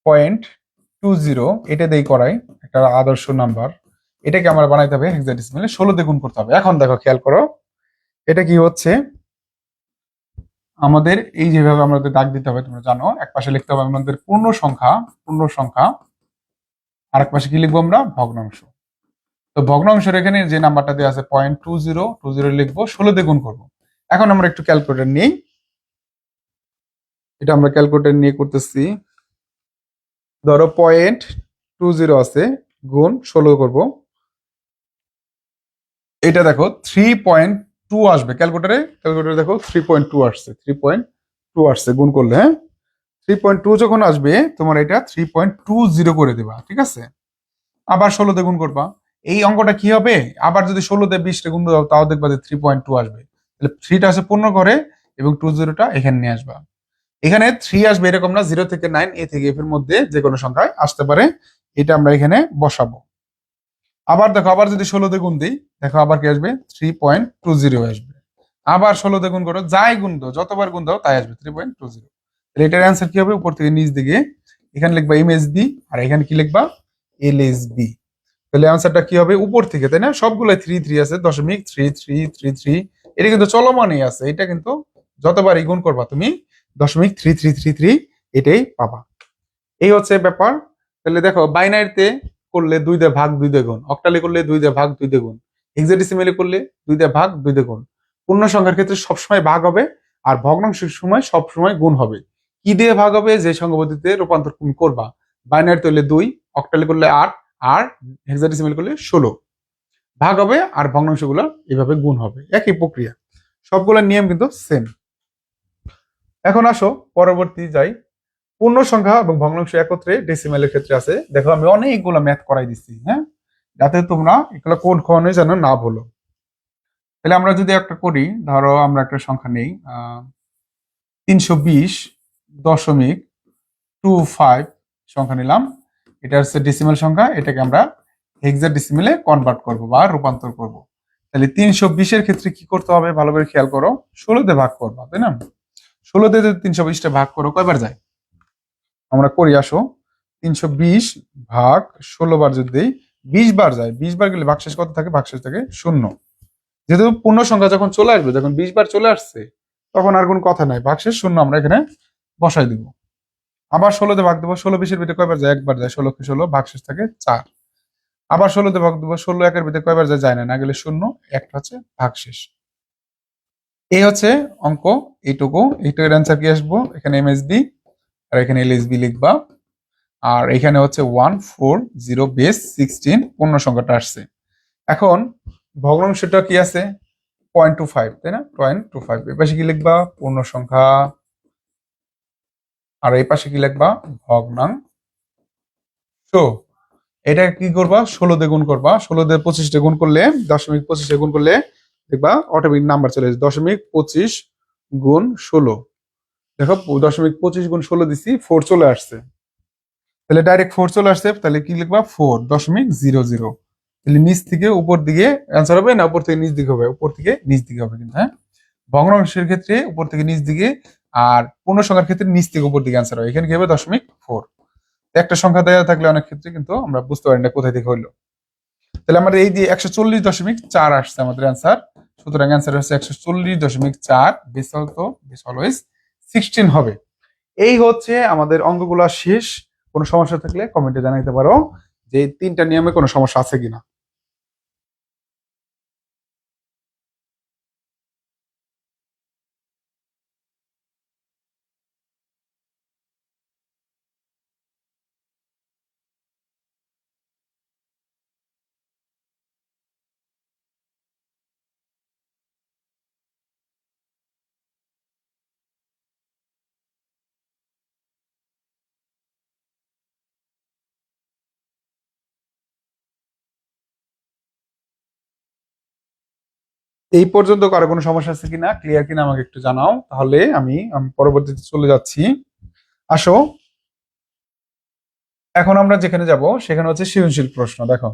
0.20, এটা দিয়ে করাই একটা আদর্শ নাম্বার, এটাকে আমরা বানাইতে হবে হেক্সাডেসিমেলে 16 দিয়ে গুণ করতে হবে। এখন দেখো খেয়াল করো, এটা কি হচ্ছে, আমাদের এই যেভাবে আমাদের দাগ দিতে হবে তোমরা জানো, এক পাশে লিখতে হবে আমাদের পূর্ণ সংখ্যা, আর এক পাশে কি লিখবো আমরা, ভগ্নাংশ। তো ভগ্নাংশের এখানে যে নাম্বারটা দেওয়া আছে 0.20 লিখবো, 16 দিয়ে গুণ করবো। এখন আমরা একটু ক্যালকুলেটর নিই, এটা আমরা ক্যালকুলেটর নিয়ে করতেছি। ধরো 0.20 আছে, গুণ 16 করব, এটা দেখো 3.2 আসবে ক্যালকুলেটরে দেখো 3.2 আসছে, 3.2 আসছে গুণ করলে। হ্যাঁ, 3.2 যখন আসবে তোমার এটা 3.20 করে দেবা, ঠিক আছে। আবার 16 দিয়ে গুণ করবা, এই অঙ্কটা কি হবে, আবার যদি 16 দিয়ে 20 রে গুণ দাও তাও দেখবা যে 3.2 আসবে। তাহলে 3টা আছে পূর্ণ করে এবং 20টা এখানে নিয়ে আসবা। এখানে 3 আসবে এরকম না, 0 থেকে 9, এ থেকে এফ এর মধ্যে যে কোনো সংখ্যায় আসতে পারে, এটা আমরা এখানে বসাবো। আবার দেখো, আবার যদি 16 দিয়ে গুণ দিই, দেখো আবার কি আসবে, 3.20 আসবে। আবার 16 দিয়ে গুণ করো, যাই গুণ দাও, যতবার গুণ দাও তাই আসবে 3.20। তাহলে এটার অ্যান্সার কি হবে, উপর থেকে নিচ দিকে এখানে লিখবা এমএসবি, আর এখানে কি লিখবা, এলএসবি। তাহলে অ্যান্সারটা কি হবে, উপর থেকে, তাই না, সবগুলাই 3 আছে, 0.3333, এটা কিন্তু চলমানই আছে, এটা কিন্তু যতবারই গুণ করবা তুমি 0.3333 এটাই পাবা। এই হচ্ছে ব্যাপার। তাহলে দেখো, বাইনারিতে করলে 2 দিয়ে ভাগ 2 দিয়ে গুণ, অক্টালে করলে 2 দিয়ে ভাগ 2 দিয়ে গুণ, হেক্সাডেসিমেলে করলে 2 দিয়ে ভাগ 2 দিয়ে গুণ। পূর্ণ সংখ্যার ক্ষেত্রে সবসময় ভাগ হবে, আর ভগ্নাংশের সময় সবসময় গুণ হবে। কি দিয়ে ভাগ হবে, যে সংখ্যা পদ্ধতিতে রূপান্তর তুমি করবা। বাইনারিতে হলে 2, অক্টালে করলে 8, আর হেক্সাডেসিমেল করলে 16 ভাগ হবে, আর ভগ্নাংশগুলো এভাবে গুণ হবে, একই প্রক্রিয়া, সবগুলোর নিয়ম কিন্তু সেম। এখন আসো পরবর্তী যাই, পূর্ণ সংখ্যা এবং ভগ্নাংশ একত্রে ডেসিমেলের ক্ষেত্রে আছে। দেখো আমি অনেকগুলো ম্যাথ করাই দিচ্ছি, হ্যাঁ, যাতে তোমরা এগুলো কোন কখনোই যেন না ভুলো। তাহলে আমরা যদি একটা করি, ধরো আমরা একটা সংখ্যা নেই 320.25 সংখ্যা নিলাম, এটা হচ্ছে ডেসিমেল সংখ্যা, এটাকে আমরা হেক্সাডেসিমেলে কনভার্ট করব বা রূপান্তর করব। তাহলে 320-এর ক্ষেত্রে কি করতে হবে, ভালো করে খেয়াল করো, 16 দিয়ে ভাগ করবা, তাই না। 16 দিয়ে যদি 320টা ভাগ করো, কয়বার যায়, আমরা করি আসো, 320 ভাগ 16 বার যদি দেই, 20 বার যায়, 20 বার গেলে ভাগশেষ কত থাকে, ভাগশেষ থাকে 0। যেহেতু পূর্ণ সংখ্যা যখন চলে আসবে, যখন 20 বার চলে আসছে, তখন আর কোনো কথা নাই, ভাগশেষ 0 আমরা এখানে বসাই দিব। আবার 16 দিয়ে ভাগ দেবো, 16 20-এর ভিতরে কয়বার যায়, একবার যায়, 16 কে 16, ভাগশেষ থাকে 4। আবার 16 দিয়ে ভাগ দেবো, 16 1-এর ভিতরে কয়বার যায়, যায় না, না গেলে 0, একটা হচ্ছে ভাগশেষ। এই হচ্ছে অঙ্ক, এইটুকুর অ্যান্সার কি আসবো, এখানে এমএসবি আর এখানে এলএসবি লিখবা, আর এখানে হচ্ছে 140 বেস 16 পূর্ণ সংখ্যাটা আসছে। এখন ভগ্নাংশটা কি আছে, 0.25, তাই না, 0.25, এই পাশে কি লিখবা, পূর্ণ সংখ্যা, আর এই পাশে কি লিখবা, ভগ্নাংশ। এটা কি করবা, 16 দিয়ে গুণ করবা, 16 দিয়ে 25 দিয়ে গুণ করলে, 0.25 দিয়ে গুণ করলে দেখবা অটোমেটিক নাম্বার চলে আসে, 0.25 গুণ 16, দেখো 0.25 গুণ 16 দিছি, 4 চলে আসছে। তাহলে ডাইরেক্ট 4 চলে আসছে, তাহলে কি লিখবা, 4.00। তাহলে নিচ থেকে উপর দিকে অ্যান্সার হবে না, উপর থেকে নিচ দিকে হবে, উপর থেকে নিচ দিকে হবে কিন্তু, হ্যাঁ, ভগ্নাংশের ক্ষেত্রে উপর থেকে নিচ দিকে, আর পূর্ণ সংখ্যার ক্ষেত্রে নিচ থেকে উপর দিকে অ্যান্সার হয়, এখানে কি হবে 0.4। একটা সংখ্যা দেওয়া থাকলে অনেক ক্ষেত্রে কিন্তু আমরা বুঝতে পারি না কোথায় থেকে হইলো। তাহলে আমাদের এই যে 140.4 আসছে আমাদের অ্যান্সার, সুতরাং অ্যান্সার হচ্ছে 140.4, বেস অলওয়েজ 16 হবে। এই হচ্ছে আমাদের অঙ্কগুলো শেষ। কোনো সমস্যা থাকলে কমেন্টে জানাইতে পারো যে 3টা নিয়মে কোনো সমস্যা আছে কিনা। এই পর্যন্ত কারো কোনো সমস্যা আছে কিনা, ক্লিয়ার কিনা আমাকে একটু জানাও, তাহলে আমি পরবর্তীতে চলে যাচ্ছি। আসো, এখন আমরা যেখানে যাব সেখানে হচ্ছে সৃজনশীল প্রশ্ন। দেখো,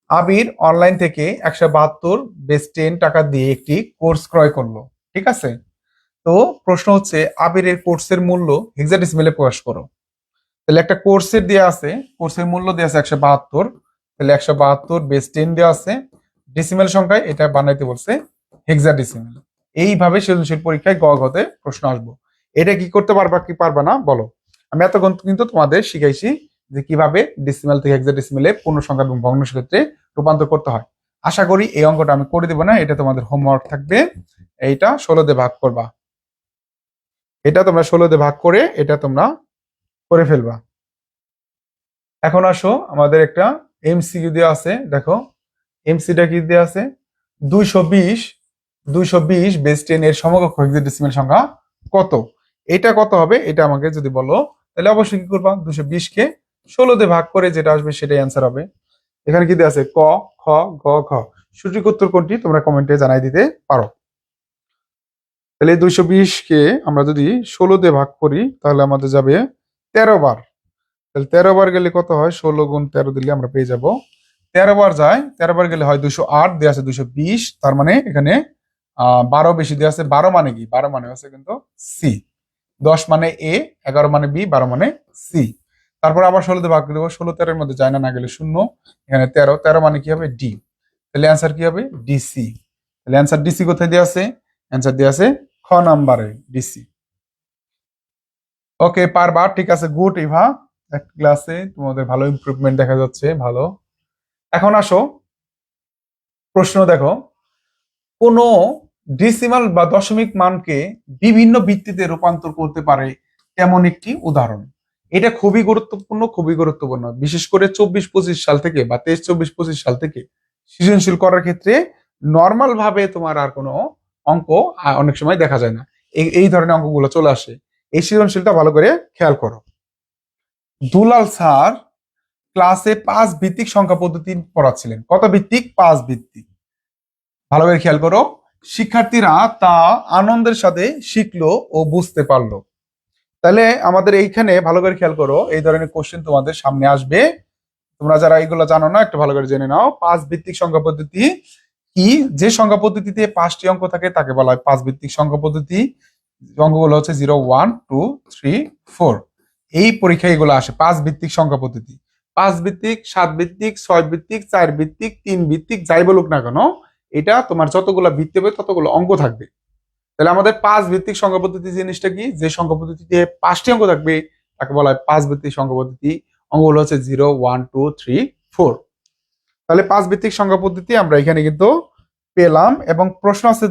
আবির অনলাইন থেকে 172 বেস 10 টাকা দিয়ে একটি কোর্স ক্রয় করলো। ঠিক আছে, তো প্রশ্ন হচ্ছে আবিরের কোর্সের মূল্য হেক্সাডেসিমেলে প্রকাশ করো। তাহলে একটা কোর্সের দেওয়া আছে, কোর্সের মূল্য দেওয়া আছে 172, তাহলে 172 বেস 10 দেওয়া আছে, ডেসিমেল সংখ্যায় এটা বানাইতে বলছে হেক্সাডেসিমেল। এইভাবে সৃজনশীল পরীক্ষায় গ ঘতে প্রশ্ন আসবো। এটা কি করতে পারবা কি পারবা না বলো। আমি এতক্ষণ কিন্তু তোমাদের শিখাইছি যে কিভাবে ডেসিমেল থেকে হেক্সাডেসিমেলে পূর্ণ সংখ্যা এবং ভগ্নাংশের ক্ষেত্রে রূপান্তর করতে হয়। আশা করি এই অঙ্কটা আমি করে দেবো না, এটা তোমাদের হোমওয়ার্ক থাকবে। এইটা 16 দিয়ে ভাগ করবা, এটা তোমরা 16 দিয়ে ভাগ করে এটা তোমরা করে ফেলবা। এখন আসো, আমাদের একটা এমসিকিউ দেওয়া আছে। দেখো, এমসিটা কি দেওয়া আছে, 220 220 বেস 10 এর সমকক্ষ হেক্সাডেসিমেল সংখ্যা কত। এটা কত হবে এটা আমাকে যদি বলো, তাহলে অবশ্যই কি করবা, 220 কে 16 দিয়ে ভাগ করে যেটা আসবে সেটাই অ্যান্সার হবে। এখানে কি দেওয়া আছে, ক, খ, গ, ঘ। সঠিক উত্তর কোনটি তোমরা কমেন্টে জানাই দিতে পারো। তাহলে 220 কে আমরা যদি 16 দিয়ে ভাগ করি তাহলে আমাদের যাবে 13 বার। তাহলে 13 বার গেলে কত হয়, 16 গুণ 13 দিলে আমরা পেয়ে যাব 13 বার যায়, 13 বার গেলে হয় 208, দেওয়া আছে 220, তার মানে এখানে 12 বেশি দেওয়া আছে। 12 মানে কি, 12 মানে হচ্ছে কিন্তু সি। 10 মানে এ, 11 মানে বি, 12 মানে সি। তারপর আবার 16 দিয়ে ভাগ করে দেবো, 16 13 এর মধ্যে যায় না, না গেলে শূন্য। এখানে 13, 13 মানে কি হবে, ডি। তাহলে অ্যান্সার কি হবে, ডিসি। তাহলে অ্যান্সার ডিসি কোথায় দেওয়া আছে, অ্যান্সার দেওয়া আছে খ নাম্বারে, ডিসি। ওকে, পারবা, ঠিক আছে, গুড ইভা। এক ক্লাসে তোমাদের ভালো ইমপ্রুভমেন্ট দেখা যাচ্ছে, ভালো। এখন আসো, প্রশ্ন দেখো, কোন ডেসিমাল বা দশমিক মানকে বিভিন্ন ভিত্তিতে রূপান্তর করতে পারে তেমন একটি উদাহরণ। এটা খুবই গুরুত্বপূর্ণ, খুবই গুরুত্বপূর্ণ, বিশেষ করে 24-25 সাল থেকে বা 23-24-25 সাল থেকে সৃজনশীল করার ক্ষেত্রে নর্মাল ভাবে তোমার আর কোনো অঙ্ক অনেক সময় দেখা যায় না, এই ধরনের অঙ্কগুলো চলে আসে। এই সৃজনশীলটা ভালো করে খেয়াল করো। দুলাল স্যার ক্লাসে 5 ভিত্তিক সংখ্যা পদ্ধতি পড়াচ্ছিলেন। কত ভিত্তিক, 5 ভিত্তিক। ভালো করে খেয়াল করো, শিক্ষার্থীরা তা আনন্দের সাথে শিখলো ও বুঝতে পারলো। তাহলে আমাদের এইখানে ভালো করে খেয়াল করো, এই ধরনের কোশ্চেন তোমাদের সামনে আসবে। তোমরা যারা এগুলো জানো না একটু ভালো করে জেনে নাও। 5 ভিত্তিক সংখ্যা পদ্ধতি কি, যে সংখ্যা পদ্ধতিতে 5টি অঙ্ক থাকে তাকে বলা হয় 5 ভিত্তিক সংখ্যা পদ্ধতি। অঙ্কগুলো হচ্ছে 0, 1, 2, 3, 4। এই পরীক্ষায় এগুলো আসে 5 ভিত্তিক সংখ্যা পদ্ধতি। 5 ভিত্তিক, 7 ভিত্তিক, 6 ভিত্তিক, 4 ভিত্তিক, 3 ভিত্তিক, যাই বলুক না কেন, এটা তোমার যতগুলো ভিত্তি হবে ততগুলো অঙ্ক থাকবে। তাহলে আমাদের 5 ভিত্তিক সংখ্যা পদ্ধতি জিনিসটা কি, যে সংখ্যা পদ্ধতিতে 5টি অঙ্ক থাকবে তাকে বলা হয় 5 ভিত্তিক সংখ্যা পদ্ধতি। অঙ্কগুলো হচ্ছে 0, 1, 2, 3, 4। তাহলে 5 ভিত্তিক সংখ্যা পদ্ধতি আমরা এখানে কিন্তু পেলাম। এবং প্রশ্ন আছে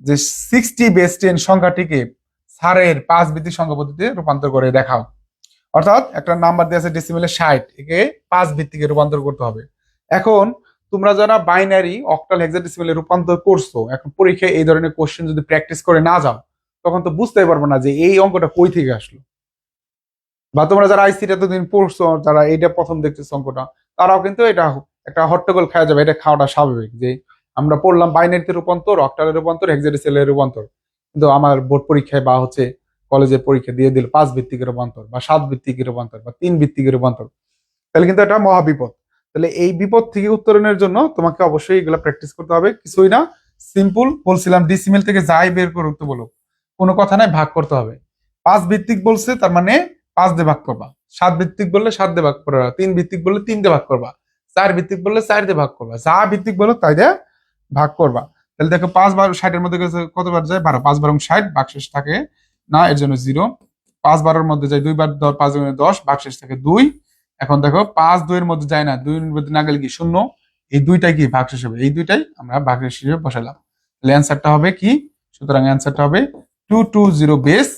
যে 60 বেস 10 সংখ্যাটিকে স্যারের 5 ভিত্তিক সংখ্যা পদ্ধতিতে রূপান্তর করে দেখাও। অর্থাৎ একটা নাম্বার দেওয়া আছে ডেসিমেলে 60, একে 5 ভিত্তিকে রূপান্তর করতে হবে। এখন তোমরা যারা বাইনারি, অক্টাল, হেক্সাডেসিমেলে রূপান্তর করছো, এখন পরীক্ষায় এই ধরনের কোশ্চেন যদি প্র্যাকটিস করে না যাও তখন তো বুঝতেই পারবো না যে এই অঙ্কটা কই থেকে আসলো। বা তোমরা যারা আইসিটা এতদিন পড়ছো, যারা এইটা প্রথম দেখতেছো অঙ্কটা, তারাও কিন্তু এটা একটা হট্টগোল খাওয়া যাবে, এটা খাওয়াটা স্বাভাবিক। যে আমরা পড়লাম বাইনারিতে রূপান্তর, অক্টালের রূপান্তর, হেক্সাডেসিমেলের রূপান্তর, কিন্তু আমার বোর্ড পরীক্ষায় বা হচ্ছে কলেজের পরীক্ষা দিয়ে দিল 5 ভিত্তিকের রূপান্তর বা 7 ভিত্তিকের রূপান্তর বা 3 ভিত্তিকের রূপান্তর, তাহলে কিন্তু এটা মহা বিপদ। তাহলে এই বিপদ থেকে উত্তরণের জন্য তোমাকে অবশ্যই এগুলো প্র্যাকটিস করতে হবে। কিছুই না, সিম্পল বলছিলাম, ডিসিমেল থেকে যাই বের করতে বলো, কোনো কথা নাই, ভাগ করতে হবে। 5 ভিত্তিক বলছে তার মানে 5 দিয়ে ভাগ করবা, 7 ভিত্তিক বললে 7 দিয়ে ভাগ করবা, 3 ভিত্তিক বললে 3 দিয়ে ভাগ করবা, 4 ভিত্তিক বললে 4 দিয়ে ভাগ করবা, যা ভিত্তিক বলো তাই দিয়ে ভাগ করবা। তাহলে দেখো 5 বার 60 এর মধ্যে কতবার যায়, 12, 5 বার 60, ভাগশেষ থাকে না, এর জন্য 0। 5 12 এর মধ্যে যায় 2 বার, 5 10, ভাগশেষ থাকে 2। এখন দেখো 5 2 এর মধ্যে যায় না, 2 এর মধ্যে না গেলে কি শূন্য, এই দুইটাই কি ভাগশেষ হবে, এই দুইটাই আমরা ভাগশেষ হিসেবে বসালাম। তাহলে অ্যান্সারটা হবে কি, সুতরাং অ্যান্সারটা হবে 220 বেস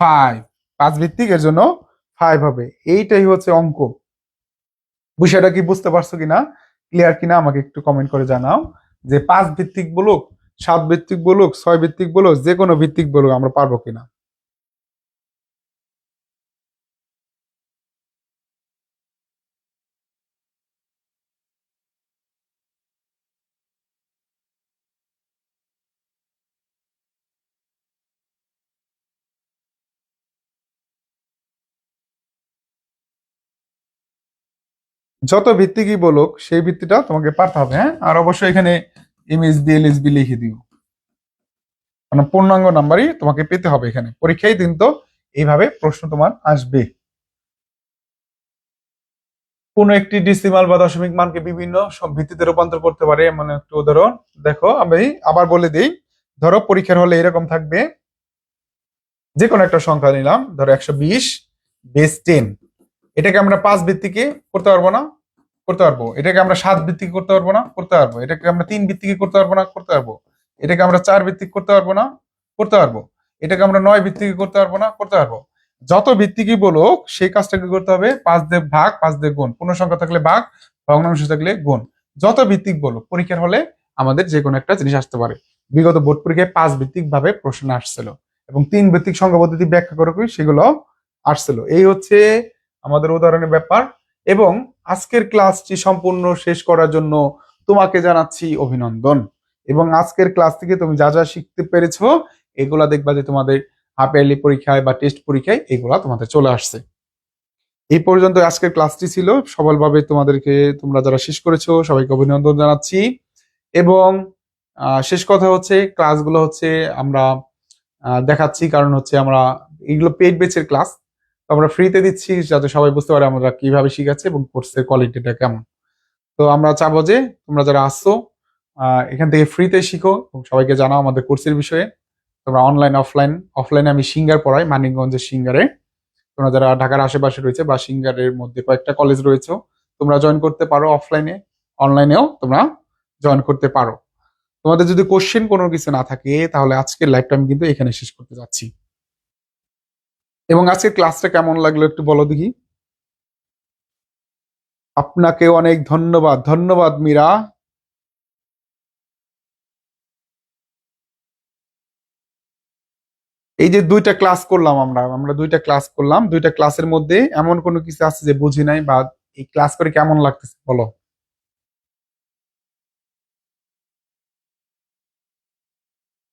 5। 5 ভিত্তিক, এর জন্য 5 হবে। এইটাই হচ্ছে অঙ্ক। বিষয়টা কি বুঝতে পারছো কিনা, ক্লিয়ার কিনা আমাকে একটু কমেন্ট করে জানাও। যে 5 ভিত্তিক বলুক, 7 ভিত্তিক বলুক, 6 ভিত্তিক বলুক, যে কোনো ভিত্তিক বলুক, আমরা পারবো কিনা। যত ভিত্তিকই বলুক সেই ভিত্তিটা তোমাকে পারতে হবে, হ্যাঁ। আর অবশ্যই এখানে এমএসবি এলএসবি লিখে দিও, মানে পূর্ণাঙ্গ নাম্বারই তোমাকে পেতে হবে এখানে পরীক্ষায়। দিন তো এইভাবে প্রশ্ন তোমার আসবে। কোনো একটি ডিসিমাল বা দশমিক মানকে বিভিন্ন সব ভিত্তিতে রূপান্তর করতে পারে এমন একটি উদাহরণ দেখো। আমি আবার বলে দিই, ধরো পরীক্ষার হলে এরকম থাকবে, যে কোনো একটা সংখ্যা নিলাম, ধরো 120 বেস 10। এটাকে আমরা 5 ভিত্তিকে করতে পারবো না? করতে পারবো। এটাকে আমরা 7 ভিত্তিকে করতে পারবো না? করতে পারবো। এটাকে আমরা 3 ভিত্তিকে করতে পারবো না? করতে পারবো। এটাকে আমরা 4 ভিত্তিক করতে পারবো না? করতে পারবো। এটাকে আমরা 9 ভিত্তিকে করতে পারবো না? করতে পারবো। যত ভিত্তিকই বলুক সেই কাজটাকে করতে হবে 5 দিয়ে ভাগ, 5 দিয়ে গুণ, পূর্ণ সংখ্যা থাকলে ভাগ, ভগ্নাংশ থাকলে গুণ। যত ভিত্তিক বলুক, পরীক্ষার হলে আমাদের যে কোনো একটা জিনিস আসতে পারে। বিগত বোর্ড পরীক্ষায় 5 ভিত্তিক ভাবে প্রশ্ন আসছিল এবং 3 ভিত্তিক সংখ্যা পদ্ধতি ব্যাখ্যা করে সেগুলো আসছিল। এই হচ্ছে আমাদের উদাহরণের ব্যাপার। এবং আজকের ক্লাসটি সম্পূর্ণ শেষ করার জন্য তোমাকে জানাচ্ছি অভিনন্দন। এবং আজকের ক্লাস থেকে তুমি যা যা শিখতে পেরেছো এগুলা দেখবা যে তোমাদের হাফ ইয়ারলি পরীক্ষায় বা টেস্ট পরীক্ষায় এগুলা তোমাদের চলে আসছে। এই পর্যন্ত আজকের ক্লাসটি ছিল। সফলভাবে তোমাদেরকে, তোমরা যারা শেষ করেছো সবাইকে অভিনন্দন জানাচ্ছি। এবং শেষ কথা হচ্ছে, ক্লাসগুলো হচ্ছে আমরা দেখাচ্ছি, কারণ হচ্ছে আমরা এগুলো পেইড ব্যাচের ক্লাস, আমরা ফ্রিতে দিচ্ছি যাতে সবাই বুঝতে পারে আমরা কিভাবে শিখাচ্ছি এবং কোর্সের কোয়ালিটিটা কেমন। তো আমরা চাবো যে তোমরা যারা আসছো এখান থেকে ফ্রিতে শিখো এবং সবাইকে জানাও আমাদের কোর্সের বিষয়ে। তোমরা অনলাইন অফলাইনে আমি সিঙ্গার পড়াই, মানিকগঞ্জের সিঙ্গারে। তোমরা যারা ঢাকার আশেপাশে রয়েছে বা সিঙ্গারের মধ্যে কয়েকটা কলেজ রয়েছে, তোমরা জয়েন করতে পারো অফলাইনে, অনলাইনেও তোমরা জয়েন করতে পারো। তোমাদের যদি কোশ্চেন কোনো কিছু না থাকে তাহলে আজকের লাইভটা আমি কিন্তু এখানে শেষ করতে যাচ্ছি। এবং আজকের ক্লাসটা কেমন লাগলো একটু বলো দেখি। আপনাকে অনেক ধন্যবাদ। ধন্যবাদ মীরা। এই যে দুইটা ক্লাস করলাম, আমরা দুইটা ক্লাস করলাম, দুইটা ক্লাসের মধ্যে এমন কোনো কিছু আছে যে বুঝি নাই, বা এই ক্লাস করে কেমন লাগতেছে বলো।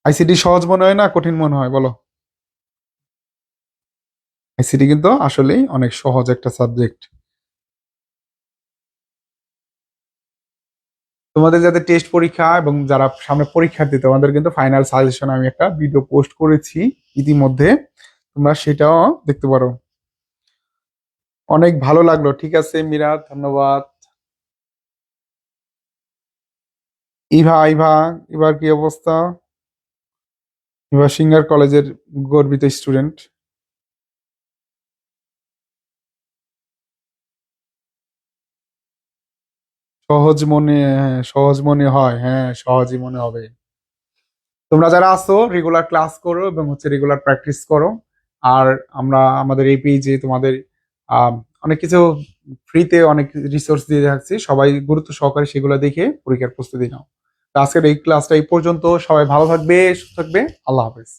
আইসিটি সহজ মনে হয় না কঠিন মনে হয় বলো? আইসিটি কিন্তু আসলেই অনেক সহজ একটা সাবজেক্ট। তোমাদের যাদের টেস্ট পরীক্ষা এবং যারা সামনে পরীক্ষার্থী তোমাদের কিন্তু ফাইনাল সাজেশন আমি একটা ভিডিও পোস্ট করেছি ইতিমধ্যে, তোমরা সেটাও দেখতে পারো। অনেক ভালো লাগলো। ঠিক আছে মীরা, ধন্যবাদ। ইভা ইভা এবার কি অবস্থা? ইভা সিঙ্গার কলেজের গর্বিত স্টুডেন্ট। সহজ মনে, হ্যাঁ সহজ মনে হয়, হ্যাঁ সহজই মনে হবে। তোমরা যারা আছো রেগুলার ক্লাস করো এবং হচ্ছে রেগুলার প্র্যাকটিস করো। আর আমরা আমাদের এই পেজে তোমাদের আহ, অনেক কিছু ফ্রিতে অনেক রিসোর্স দিয়ে থাকছি, সবাই গুরুত্ব সহকারে সেগুলো দেখে পরীক্ষার প্রস্তুতি নাও। তো আজকের এই ক্লাসটা এই পর্যন্ত। সবাই ভালো থাকবে, সুস্থ থাকবে। আল্লাহ হাফেজ।